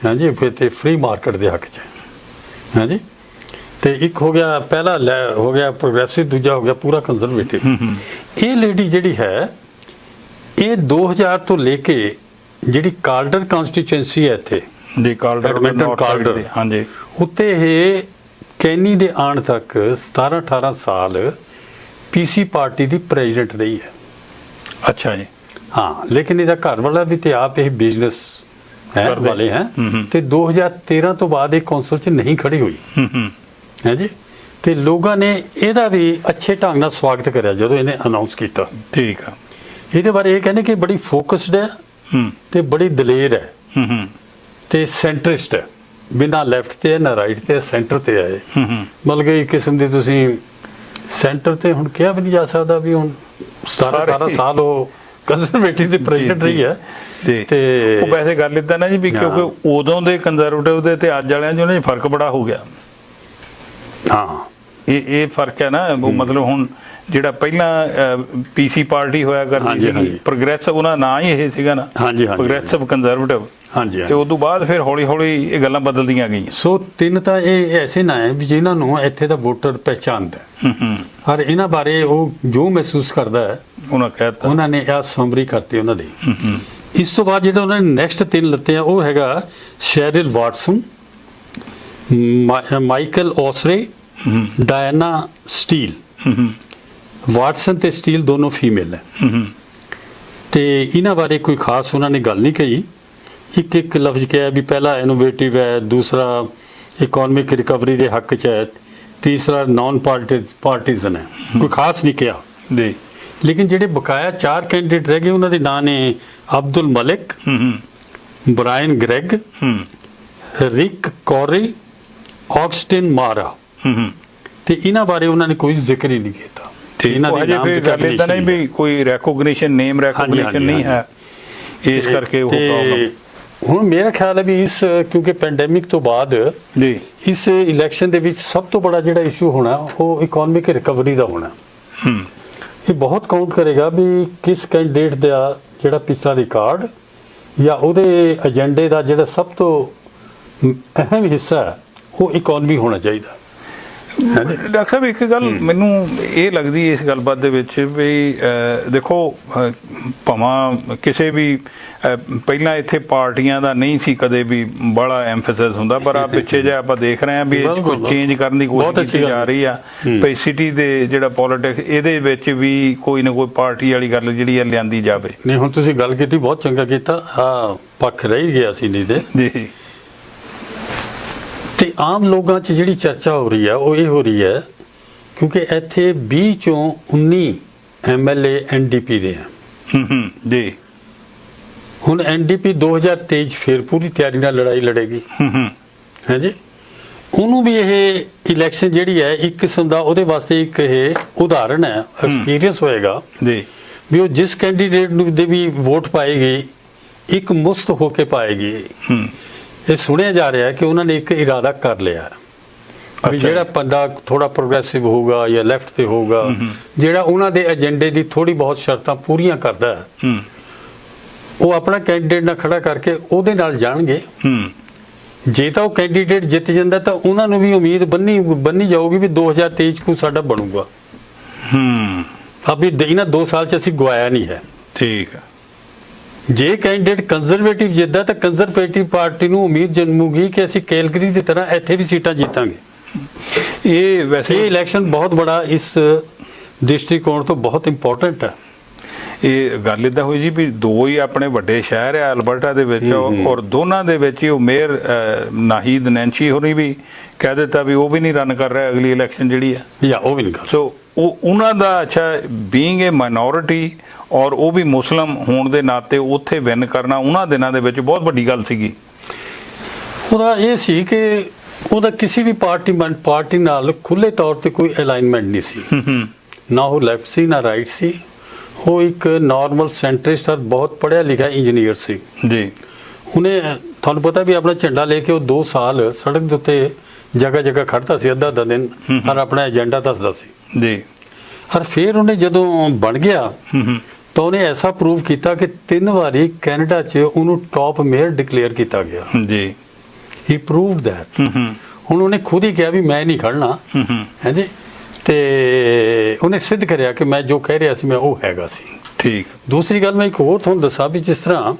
ਹਾਂਜੀ, ਫਿਰ ਤੇ ਫ੍ਰੀ ਮਾਰਕੀਟ ਦੇ ਹੱਕ 'ਚ ਹਾਂ। ਹਾਂਜੀ, ਤੇ ਇੱਕ ਹੋ ਗਿਆ ਪਹਿਲਾ ਹੋ ਗਿਆ ਪ੍ਰੋਗਰੈਸਿਵ, ਦੂਜਾ ਹੋ ਗਿਆ ਪੂਰਾ ਕੰਜ਼ਰਵੇਟਿਵ। ਇਹ ਲੇਡੀ ਜਿਹੜੀ ਹੈ ਇਹ 2000 ਤੋਂ ਲੈ ਕੇ ਜਿਹੜੀ ਕਾਲਡਰ ਕਨਸਟੀਚੁਐਂਸੀ ਹੈ ਇੱਥੇ ਜੀ, ਕਾਲਡਰ, ਹਾਂਜੀ, ਉੱਤੇ ਇਹ ਕੈਨੀ ਦੇ ਆਉਣ ਤੱਕ 17-18 ਸਾਲ ਪੀਸੀ ਪਾਰਟੀ ਦੀ ਪ੍ਰੈਜ਼ੀਡੈਂਟ ਰਹੀ ਹੈ। ਅੱਛਾ ਜੀ। ਹਾਂ, ਲੇਕਿਨ ਇਹਦਾ ਘਰ ਵਾਲਾ ਵੀ ਤੇ ਆਪ ਇਹ ਬਿਜ਼ਨਸ ਵਾਲੇ ਹੈ ਤੇ 2013 ਤੋਂ ਬਾਅਦ ਇਹ ਕੌਂਸਲ 'ਚ ਨਹੀਂ ਖੜੀ ਹੋਈ ਹੈ ਜੀ। ਤੇ ਲੋਕਾਂ ਨੇ ਇਹਦਾ ਵੀ ਅੱਛੇ ਢੰਗ ਨਾਲ ਸਵਾਗਤ ਕਰਿਆ ਜਦੋਂ ਇਹਨੇ ਅਨਾਉਂਸ ਕੀਤਾ। ਠੀਕ ਆ। ਇਹਦੇ ਬਾਰੇ ਇਹ ਕਹਿੰਦੇ ਕਿ ਬੜੀ ਫੋਕਸਡ ਹੈ ਤੇ ਬੜੀ ਦਲੇਰ ਹੈ ਤੇ ਸੈਂਟਰਿਸਟ ਹੈ, ਬਿਨਾਂ ਲੈਫਟ ਤੇ ਨਾ ਰਾਈਟ ਤੇ, ਸੈਂਟਰ ਤੇ ਆਏ। ਮਤਲਬ ਕਿ ਇੱਕ ਕਿਸਮ ਦੀ ਤੁਸੀਂ ਸੈਂਟਰ ਤੇ ਹੁਣ ਕਿਹਾ ਵੀ ਨਹੀਂ ਜਾ ਸਕਦਾ ਵੀ ਹੁਣ 17-18 ਸਾਲ ਉਹ ਕੰਜ਼ਰਵੇਟਿਵ ਦੇ ਪ੍ਰੈਜ਼ੀਡੈਂਟ ਰਹੀ ਹੈ। ਤੇ ਉਹ ਵੈਸੇ ਗੱਲ ਇਦਾਂ ਨਾ ਜੀ ਵੀ ਕਿਉਂਕਿ ਉਦੋਂ ਦੇ ਕੰਜ਼ਰਵੇਟਿਵ ਦੇ ਤੇ ਅੱਜ ਵਾਲਿਆਂ 'ਚ ਉਹਨਾਂ 'ਚ ਫਰਕ ਬੜਾ ਹੋ ਗਿਆ। ਹਾਂ, ਇਹ ਫਰਕ ਹੈ ਨਾ। ਮਤਲਬ ਹੁਣ ਜਿਹੜਾ ਪਹਿਲਾਂ ਪੀਸੀ ਪਾਰਟੀ ਹੋਇਆ ਕਰਦੀ ਸੀ, ਪ੍ਰੋਗਰੈਸਿਵ, ਉਹਨਾਂ ਨਾਂ ਹੀ ਇਹ ਸੀਗਾ ਨਾ, ਪ੍ਰੋਗਰੈਸਿਵ ਕੰਜ਼ਰਵੇਟਿਵ। ਤੇ ਉਸ ਤੋਂ ਬਾਅਦ ਫਿਰ ਹੌਲੀ ਹੌਲੀ ਇਹ ਗੱਲਾਂ ਬਦਲਦੀਆਂ ਗਈਆਂ। ਸੋ ਤਿੰਨ ਤਾਂ ਇਹ ਐਸੇ ਨਾਂ ਹੈ ਵੀ ਜਿਨ੍ਹਾਂ ਨੂੰ ਇੱਥੇ ਦਾ ਵੋਟਰ ਪਹਿਚਾਣਦਾ ਹੈ। ਔਰ ਇਹਨਾਂ ਬਾਰੇ ਉਹ ਜੋ ਮਹਿਸੂਸ ਕਰਦਾ ਹੈ ਉਹਨਾਂ ਨੇ ਇਹ ਸਮਰੀ ਕਰਤੀ ਉਹਨਾਂ ਦੀ। ਇਸ ਤੋਂ ਬਾਅਦ ਜਿਹੜਾ ਉਹਨਾਂ ਨੇ ਨੈਕਸਟ 3 ਲੱਤੇ ਆ ਉਹ ਹੈਗਾ ਸ਼ੈਰਿਲ ਵਾਟਸਨ, ਮਾਈਕਲ ਔਸਰੇ, ਡਾਇਨਾ ਸਟੀਲ। ਵਾਟਸਨ ਤੇ ਸਟੀਲ ਦੋਨੋਂ ਫੀਮੇਲ ਹੈ ਤੇ ਇਹਨਾਂ ਬਾਰੇ ਕੋਈ ਖਾਸ ਉਹਨਾਂ ਨੇ ਗੱਲ ਨਹੀਂ ਕਹੀ। ਇੱਕ ਲਫ਼ਜ਼ ਕਿਹਾ ਵੀ ਪਹਿਲਾ ਇਨੋਵੇਟਿਵ ਹੈ, ਦੂਸਰਾ ਇਕਨੋਮਿਕ ਰਿਕਵਰੀ ਦੇ ਹੱਕ 'ਚ ਹੈ, ਤੀਸਰਾ ਨਾਨ ਪਾਰਟੀਜ਼ਨ ਹੈ। ਕੋਈ ਖਾਸ ਨਹੀਂ ਕਿਹਾ ਜੀ। ਲੇਕਿਨ ਜਿਹੜੇ ਬਕਾਇਆ 4 ਕੈਂਡੀਡੇਟ ਰਹਿ ਗਏ ਉਹਨਾਂ ਦੇ ਨਾਂ ਨੇ ਅਬਦੁਲ ਮਲਿਕ, ਬ੍ਰਾਇਨ ਗ੍ਰੈਗ, ਰਿਕ ਕੌਰੀ, ਆਗਸਟਿਨ ਮਾਰਾ। ਤੇ ਇਹਨਾਂ ਬਾਰੇ ਉਹਨਾਂ ਨੇ ਕੋਈ ਜ਼ਿਕਰ ਹੀ ਨਹੀਂ ਕੀਤਾ। ਇਹਨਾਂ ਦੀ ਗੱਲ ਇਦਾਂ ਨਹੀਂ ਵੀ ਕੋਈ ਰੈਕੋਗਨੀਸ਼ਨ, ਨੇਮ ਰੈਕੋਗਨੀਸ਼ਨ ਨਹੀਂ ਹੈ, ਇਸ ਕਰਕੇ ਉਹ ਪ੍ਰੋਬਲਮ। ਹੁਣ ਮੇਰਾ ਖਿਆਲ ਹੈ ਵੀ ਇਸ ਕਿਉਂਕਿ ਪੈਂਡੈਮਿਕ ਤੋਂ ਬਾਅਦ ਜੀ ਇਸ ਇਲੈਕਸ਼ਨ ਦੇ ਵਿੱਚ ਸਭ ਤੋਂ ਬੜਾ ਜਿਹੜਾ ਇਸ਼ੂ ਹੋਣਾ ਉਹ ਇਕਨੋਮਿਕ ਰਿਕਵਰੀ ਦਾ ਹੋਣਾ। ਇਹ ਬਹੁਤ ਕਾਊਂਟ ਕਰੇਗਾ ਵੀ ਕਿਸ ਕੈਂਡੀਡੇਟ ਦਾ ਜਿਹੜਾ ਪਿਛਲਾ ਰਿਕਾਰਡ ਜਾਂ ਉਹਦੇ ਏਜੰਡੇ ਦਾ ਜਿਹੜਾ ਸਭ ਤੋਂ ਅਹਿਮ ਹਿੱਸਾ ਹੈ ਉਹ ਇਕਨੋਮੀ ਹੋਣਾ ਚਾਹੀਦਾ। ਡਾਕਟਰ ਸਾਹਿਬ, ਇੱਕ ਗੱਲ ਮੈਨੂੰ ਇਹ ਲੱਗਦੀ ਇਸ ਗੱਲਬਾਤ ਦੇ ਵਿੱਚ ਵੀ ਦੇਖੋ, ਭਾਵੇਂ ਕਿਸੇ ਵੀ ਪਹਿਲਾਂ ਇੱਥੇ ਪਾਰਟੀਆਂ ਦਾ ਨਹੀਂ ਸੀ ਕਦੇ ਵੀ ਬੜਾ ਐਮਫੈਸਿਸ ਹੁੰਦਾ, ਪਰ ਆ ਪਿੱਛੇ ਜੇ ਆਪਾਂ ਦੇਖ ਰਹੇ ਹਾਂ ਵੀ ਇਹ ਕੋਈ ਚੇਂਜ ਕਰਨ ਦੀ ਕੋਸ਼ਿਸ਼ ਕੀਤੀ ਜਾ ਰਹੀ ਆ ਵੀ ਸਿਟੀ ਦੇ ਜਿਹੜਾ ਪੋਲਿਟਿਕਸ ਇਹਦੇ ਵਿੱਚ ਵੀ ਕੋਈ ਨਾ ਕੋਈ ਪਾਰਟੀ ਵਾਲੀ ਗੱਲ ਜਿਹੜੀ ਹੈ ਲਿਆਂਦੀ ਜਾਵੇ। ਨਹੀਂ, ਹੁਣ ਤੁਸੀਂ ਗੱਲ ਕੀਤੀ, ਬਹੁਤ ਚੰਗਾ ਕੀਤਾ। ਪੱਖ ਰਹਿ ਗਿਆ ਸੀ ਨਹੀਂ ਤੇ ਜੀ। ਤੇ ਆਮ ਲੋਕਾਂ 'ਚ ਜਿਹੜੀ ਚਰਚਾ ਹੋ ਰਹੀ ਹੈ ਉਹ ਇਹ ਹੋ ਰਹੀ ਹੈ ਕਿਉਂਕਿ ਇੱਥੇ 20 ਚੋਂ 19 MLA NDP ਦੇ ਆ ਜੀ। ਹੁਣ NDP 2023 ਫਿਰ ਪੂਰੀ ਤਿਆਰੀ ਨਾਲ ਲੜਾਈ ਲੜੇਗੀ ਹੈ ਜੀ। ਉਹਨੂੰ ਵੀ ਇਹ ਇਲੈਕਸ਼ਨ ਜਿਹੜੀ ਹੈ ਇੱਕ ਕਿਸਮ ਦਾ ਉਹਦੇ ਵਾਸਤੇ ਇੱਕ ਇਹ ਉਦਾਹਰਣ ਹੈ, ਐਕਸਪੀਰੀਅੰਸ ਹੋਏਗਾ ਜੀ ਵੀ ਉਹ ਜਿਸ ਕੈਂਡੀਡੇਟ ਨੂੰ ਦੇ ਵੀ ਵੋਟ ਪਾਏਗੀ ਇੱਕ ਮੁਸਤ ਹੋ ਕੇ ਪਾਏਗੀ। ਇਹ ਸੁਣਿਆ ਜਾ ਰਿਹਾ ਕਿ ਉਹਨਾਂ ਨੇ ਇੱਕ ਇਰਾਦਾ ਕਰ ਲਿਆ ਵੀ ਜਿਹੜਾ ਬੰਦਾ ਥੋੜਾ ਪ੍ਰੋਗਰੈਸਿਵ ਹੋਊਗਾ ਜਾਂ ਲੈਫਟ ਤੇ ਹੋਊਗਾ, ਜਿਹੜਾ ਉਹਨਾਂ ਦੇ ਏਜੰਡੇ ਦੀ ਥੋੜੀ ਬਹੁਤ ਸ਼ਰਤਾਂ ਪੂਰੀਆਂ ਕਰਦਾ ਹੈ, ਉਹ ਆਪਣਾ ਕੈਂਡੀਡੇਟ ਨਾਲ ਖੜਾ ਕਰਕੇ ਉਹਦੇ ਨਾਲ ਜਾਣਗੇ। ਜੇ ਤਾਂ ਉਹ ਕੈਂਡੀਡੇਟ ਜਿੱਤ ਜਾਂਦਾ ਤਾਂ ਉਹਨਾਂ ਨੂੰ ਵੀ ਉਮੀਦ ਬੰਨੀ ਜਾਊਗੀ ਵੀ 2023 ਕੋ ਸਾਡਾ ਬਣੂਗਾ। ਅਭੀ ਇਹਨਾਂ 2 ਸਾਲ ਚ ਅਸੀਂ ਗਵਾਇਆ ਨਹੀਂ ਹੈ। ਠੀਕ ਹੈ। ਜੇ ਕੈਂਡੀਡੇਟ ਕੰਜ਼ਰਵੇਟਿਵ ਜਿੱਤਦਾ ਤਾਂ ਕੰਜ਼ਰਵੇਟਿਵ ਪਾਰਟੀ ਨੂੰ ਉਮੀਦ ਜਨਮੂਗੀ ਕਿ ਅਸੀਂ ਕੈਲਗਰੀ ਦੀ ਤਰ੍ਹਾਂ ਇੱਥੇ ਵੀ ਸੀਟਾਂ ਜਿੱਤਾਂਗੇ। ਇਹ ਵੈਸੇ ਇਹ ਇਲੈਕਸ਼ਨ ਬਹੁਤ ਬੜਾ ਇਸ ਦ੍ਰਿਸ਼ਟੀਕੋਣ ਤੋਂ ਬਹੁਤ ਇੰਪੋਰਟੈਂਟ ਹੈ। ਇਹ ਗੱਲ ਇਦਾਂ ਹੋਈ ਜੀ ਵੀ 2 ਹੀ ਆਪਣੇ ਵੱਡੇ ਸ਼ਹਿਰ ਆ ਅਲਬਰਟਾ ਦੇ ਵਿੱਚ, ਔਰ ਦੋਨਾਂ ਦੇ ਵਿੱਚ ਹੀ ਉਹ ਮੇਅਰ ਨਾਹੀਦ ਨੈਂਚੀ ਹੋਣੀ ਵੀ ਕਹਿ ਦਿੱਤਾ ਵੀ ਉਹ ਵੀ ਨਹੀਂ ਰਨ ਕਰ ਰਿਹਾ ਅਗਲੀ ਇਲੈਕਸ਼ਨ ਜਿਹੜੀ ਆ, ਉਹ ਵੀ ਨਹੀਂ ਕਰ। ਸੋ ਉਹਨਾਂ ਦਾ ਅੱਛਾ ਬੀਇੰਗ ਏ ਮਾਈਨੋਰਿਟੀ ਔਰ ਉਹ ਵੀ ਮੁਸਲਮ ਹੋਣ ਦੇ ਨਾਤੇ ਉੱਥੇ ਵਿਨ ਕਰਨਾ ਉਹਨਾਂ ਦਿਨਾਂ ਦੇ ਵਿੱਚ ਬਹੁਤ ਵੱਡੀ ਗੱਲ ਸੀਗੀ। ਉਹਦਾ ਇਹ ਸੀ ਕਿ ਉਹਦਾ ਕਿਸੇ ਵੀ ਪਾਰਟੀ ਨਾਲ ਖੁੱਲੇ ਤੌਰ ਤੇ ਕੋਈ ਅਲਾਈਨਮੈਂਟ ਨਹੀਂ ਸੀ, ਨਾ ਉਹ ਲੈਫਟ ਸੀ ਨਾ ਰਾਈਟ ਸੀ। ਉਹ ਇੱਕ ਨਾਰਮਲ ਸੈਂਟਰਿਸਟ ਔਰ ਬਹੁਤ ਪੜ੍ਹਿਆ ਲਿਖਿਆ ਇੰਜੀਨੀਅਰ ਸੀ ਜੀ। ਉਹਨੇ ਤੁਹਾਨੂੰ ਪਤਾ ਵੀ ਆਪਣਾ ਝੰਡਾ ਲੈ ਕੇ ਉਹ 2 ਸਾਲ ਸੜਕ ਦੇ ਉੱਤੇ ਜਗ੍ਹਾ ਖੜਦਾ ਸੀ, ਅੱਧਾ ਦਿਨ, ਔਰ ਆਪਣਾ ਏਜੰਡਾ ਦੱਸਦਾ ਸੀ ਜੀ। ਔਰ ਫਿਰ ਉਹਨੇ ਜਦੋਂ ਬਣ ਗਿਆ ਤਾਂ ਉਹਨੇ ਐਸਾ ਪ੍ਰੂਵ ਕੀਤਾ ਕਿ 3 ਵਾਰੀ ਕੈਨੇਡਾ 'ਚ ਉਹਨੂੰ ਟੌਪ ਮੇਅਰ ਡਿਕਲੇਅਰ ਕੀਤਾ ਗਿਆ ਜੀ। ਹੀ ਪ੍ਰੂਵਡ ਦੈਟ। ਹੁਣ ਉਹਨੇ ਖੁਦ ਹੀ ਕਿਹਾ ਵੀ ਮੈਂ ਨਹੀਂ ਖੜਨਾ ਹੈ ਜੀ, ਤੇ ਉਹਨੇ ਸਿੱਧ ਕਰਿਆ ਕਿ ਮੈਂ ਜੋ ਕਹਿ ਰਿਹਾ ਸੀ ਮੈਂ ਉਹ ਹੈਗਾ ਸੀ। ਠੀਕ। ਦੂਸਰੀ ਗੱਲ ਮੈਂ ਇੱਕ ਹੋਰ ਤੁਹਾਨੂੰ ਦੱਸਾਂ ਵੀ ਜਿਸ ਤਰ੍ਹਾਂ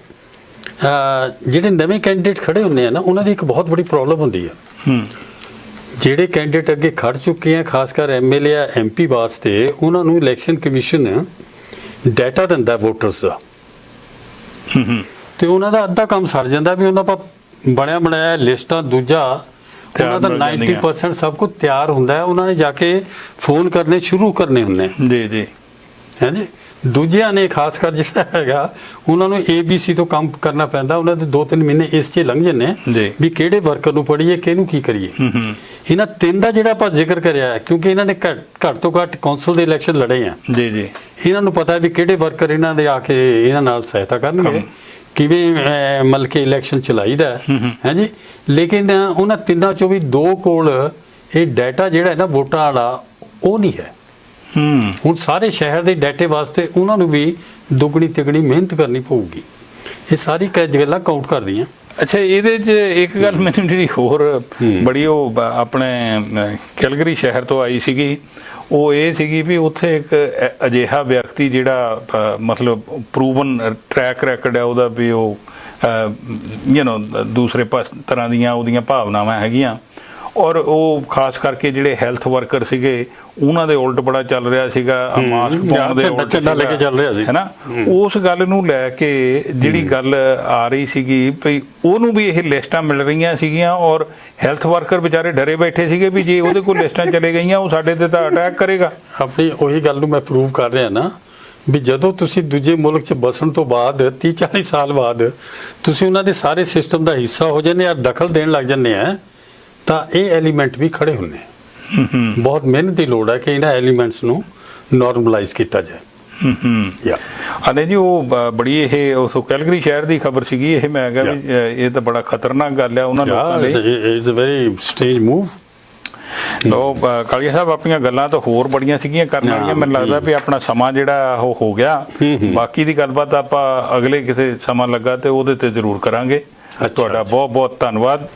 ਜਿਹੜੇ ਨਵੇਂ ਕੈਂਡੀਡੇਟ ਖੜੇ ਹੁੰਦੇ ਆ ਨਾ, ਉਹਨਾਂ ਦੀ ਇੱਕ ਬਹੁਤ ਬੜੀ ਪ੍ਰੋਬਲਮ ਹੁੰਦੀ ਹੈ। ਜਿਹੜੇ ਕੈਂਡੀਡੇਟ ਅੱਗੇ ਖੜ ਚੁੱਕੇ ਆ, ਖਾਸ ਕਰ ਐਮਐਲਏ ਆ ਐਮਪੀ ਵਾਸਤੇ, ਉਹਨਾਂ ਨੂੰ ਇਲੈਕਸ਼ਨ ਕਮਿਸ਼ਨ ਡਾਟਾ ਦਿੰਦਾ ਵੋਟਰਸ ਦਾ, ਤੇ ਉਹਨਾਂ ਦਾ ਅੱਧਾ ਕੰਮ ਸਰ ਜਾਂਦਾ ਵੀ ਉਹਨਾਂ ਦਾ ਬਣਾਇਆ ਲਿਸਟਾਂ, ਦੂਜਾ ਉਹਨਾਂ ਦਾ 90% ਸਭ ਕੁਝ ਤਿਆਰ ਹੁੰਦਾ ਹੈ। ਉਹਨਾਂ ਨੇ ਜਾ ਕੇ ਫੋਨ ਕਰਨੇ ਸ਼ੁਰੂ ਕਰਨੇ ਹੁੰਦੇ ਜੀ ਜੀ, ਹੈ ਜੀ। ਦੂਜਿਆਂ ਨੇ ਖਾਸ ਕਰ ਜਿਹੜਾ ਹੈਗਾ ਉਹਨਾਂ ਨੂੰ ABC ਤੋਂ ਕੰਮ ਕਰਨਾ ਪੈਂਦਾ। ਉਹਨਾਂ ਦੇ 2-3 ਮਹੀਨੇ ਇਸ 'ਚ ਲੰਘ ਜਾਂਦੇ ਵੀ ਕਿਹੜੇ ਵਰਕਰ ਨੂੰ ਪੜੀਏ, ਕਿਹਨੂੰ ਕੀ ਕਰੀਏ। ਇਹਨਾਂ 3 ਦਾ ਜਿਹੜਾ ਆਪਾਂ ਜ਼ਿਕਰ ਕਰਿਆ, ਕਿਉਂਕਿ ਇਹਨਾਂ ਨੇ ਘੱਟ ਤੋਂ ਘੱਟ ਕੌਂਸਲ ਦੇ ਇਲੈਕਸ਼ਨ ਲੜੇ ਆ ਜੀ ਜੀ, ਇਹਨਾਂ ਨੂੰ ਪਤਾ ਵੀ ਕਿਹੜੇ ਵਰਕਰ ਇਹਨਾਂ ਦੇ ਆ ਕੇ ਇਹਨਾਂ ਨਾਲ ਸਹਾਇਤਾ ਕਰਨਗੇ, ਕਿਵੇਂ ਮਤਲਬ ਕਿ ਇਲੈਕਸ਼ਨ ਚਲਾਈਦਾ ਹੈ ਜੀ। ਲੇਕਿਨ ਉਹਨਾਂ 3 ਚੋਂ ਵੀ 2 ਕੋਲ ਇਹ ਡਾਟਾ ਜਿਹੜਾ ਹੈ ਨਾ ਵੋਟਾਂ ਵਾਲਾ, ਉਹ ਨਹੀਂ ਹੈ। ਹੁਣ ਸਾਰੇ ਸ਼ਹਿਰ ਦੇ ਡਾਟੇ ਵਾਸਤੇ ਉਹਨਾਂ ਨੂੰ ਵੀ ਦੁੱਗਣੀ ਤਿਗਣੀ ਮਿਹਨਤ ਕਰਨੀ ਪਊਗੀ। ਇਹ ਸਾਰੀ ਗੱਲਾਂ ਕਾਊਂਟ ਕਰਦੀਆਂ। ਅੱਛਾ, ਇਹਦੇ 'ਚ ਇੱਕ ਗੱਲ ਮੈਨੂੰ ਜਿਹੜੀ ਹੋਰ ਬੜੀ ਉਹ ਆਪਣੇ ਕੈਲਗਰੀ ਸ਼ਹਿਰ ਤੋਂ ਆਈ ਸੀਗੀ, ਉਹ ਇਹ ਸੀਗੀ ਵੀ ਉੱਥੇ ਇੱਕ ਅਜਿਹਾ ਵਿਅਕਤੀ ਜਿਹੜਾ ਮਤਲਬ ਪ੍ਰੂਵਨ ਟਰੈਕ ਰੈਕਡ ਹੈ ਉਹਦਾ, ਵੀ ਉਹ ਦੂਸਰੇ ਤਰ੍ਹਾਂ ਦੀਆਂ ਉਹਦੀਆਂ ਭਾਵਨਾਵਾਂ ਹੈਗੀਆਂ, ਔਰ ਉਹ ਖਾਸ ਕਰਕੇ ਜਿਹੜੇ ਹੈਲਥ ਵਰਕਰ ਸੀਗੇ ਉਹਨਾਂ ਦੇ ਉਲਟ ਬੜਾ ਚੱਲ ਰਿਹਾ ਸੀਗਾ, ਮਾਸਕ ਪਾਉਣ ਦੇ ਉਲਟ ਲੈ ਕੇ ਚੱਲ ਰਿਹਾ ਸੀ, ਹੈ ਨਾ। ਉਸ ਗੱਲ ਨੂੰ ਲੈ ਕੇ ਜਿਹੜੀ ਗੱਲ ਆ ਰਹੀ ਸੀਗੀ ਵੀ ਉਹਨੂੰ ਵੀ ਇਹ ਲਿਸਟਾਂ ਮਿਲ ਰਹੀਆਂ ਸੀਗੀਆਂ, ਔਰ ਹੈਲਥ ਵਰਕਰ ਵਿਚਾਰੇ ਡਰੇ ਬੈਠੇ ਸੀਗੇ ਵੀ ਜੇ ਉਹਦੇ ਕੋਲ ਲਿਸਟਾਂ ਚਲੇ ਗਈਆਂ ਉਹ ਸਾਡੇ ਤੇ ਤਾਂ ਅਟੈਕ ਕਰੇਗਾ। ਆਪਣੀ ਉਹੀ ਗੱਲ ਨੂੰ ਮੈਂ ਪ੍ਰੂਵ ਕਰ ਰਿਹਾ ਨਾ ਵੀ ਜਦੋਂ ਤੁਸੀਂ ਦੂਜੇ ਮੁਲਕ 'ਚ ਬਸਣ ਤੋਂ ਬਾਅਦ 30-40 ਸਾਲ ਬਾਅਦ ਤੁਸੀਂ ਉਹਨਾਂ ਦੇ ਸਾਰੇ ਸਿਸਟਮ ਦਾ ਹਿੱਸਾ ਹੋ ਜਾਂਦੇ ਆ, ਦਖਲ ਦੇਣ ਲੱਗ ਜਾਂਦੇ ਆ, ਤਾਂ ਇਹ ਐਲੀਮੈਂਟ ਵੀ ਖੜੇ ਹੁੰਦੇ। ਬਹੁਤ ਮਿਹਨਤ ਦੀ ਲੋੜ ਹੈ ਕਿ ਇਹਨਾਂ ਐਲੀਮੈਂਟਸ ਨੂੰ ਨਾਰਮਲਾਈਜ਼ ਕੀਤਾ ਜਾਏ। ਅਨੇ ਜੀ, ਉਹ ਬੜੀ ਇਹ ਉਸ ਕੈਲਗਰੀ ਸ਼ਹਿਰ ਦੀ ਖਬਰ ਸੀਗੀ, ਇਹ ਮੈਂ ਕਿਹਾ ਵੀ ਇਹ ਤਾਂ ਬੜਾ ਖਤਰਨਾਕ ਗੱਲ ਹੈ ਉਹਨਾਂ ਲੋਕਾਂ ਲਈ। It's a very stage move. ਲੋ ਕਾਲੀਆ ਸਾਹਿਬ, ਆਪਣੀਆਂ ਗੱਲਾਂ ਤਾਂ ਹੋਰ ਬੜੀਆਂ ਸੀਗੀਆਂ ਕਰਨ ਵਾਲੀਆਂ, ਮੈਨੂੰ ਲੱਗਦਾ ਵੀ ਆਪਣਾ ਸਮਾਂ ਜਿਹੜਾ ਉਹ ਹੋ ਗਿਆ। ਬਾਕੀ ਦੀ ਗੱਲਬਾਤ ਆਪਾਂ ਅਗਲੇ ਕਿਸੇ ਸਮਾਂ ਲੱਗਾ ਤੇ ਉਹਦੇ ਤੇ ਜ਼ਰੂਰ ਕਰਾਂਗੇ। ਤੁਹਾਡਾ ਬਹੁਤ ਬਹੁਤ ਧੰਨਵਾਦ।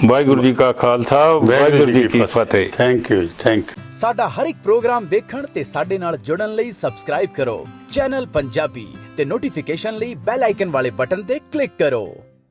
ਵਾਹਿਗੁਰੂ ਜੀ ਕਾ ਖਾਲਸਾ, ਵਾਹਿਗੁਰੂ ਜੀ ਕੀ ਫਤਿਹ। Thank you, thank you. ਸਾਡਾ ਹਰ ਇੱਕ ਪ੍ਰੋਗਰਾਮ ਦੇਖਣ ਤੇ ਸਾਡੇ ਨਾਲ ਜੁੜਨ ਲਈ ਸਬਸਕ੍ਰਾਈਬ ਕਰੋ ਚੈਨਲ ਪੰਜਾਬੀ ਤੇ ਨੋਟੀਫਿਕੇਸ਼ਨ ਲਈ ਬੈਲ ਆਈਕਨ ਵਾਲੇ ਬਟਨ ਤੇ ਕਲਿੱਕ ਕਰੋ।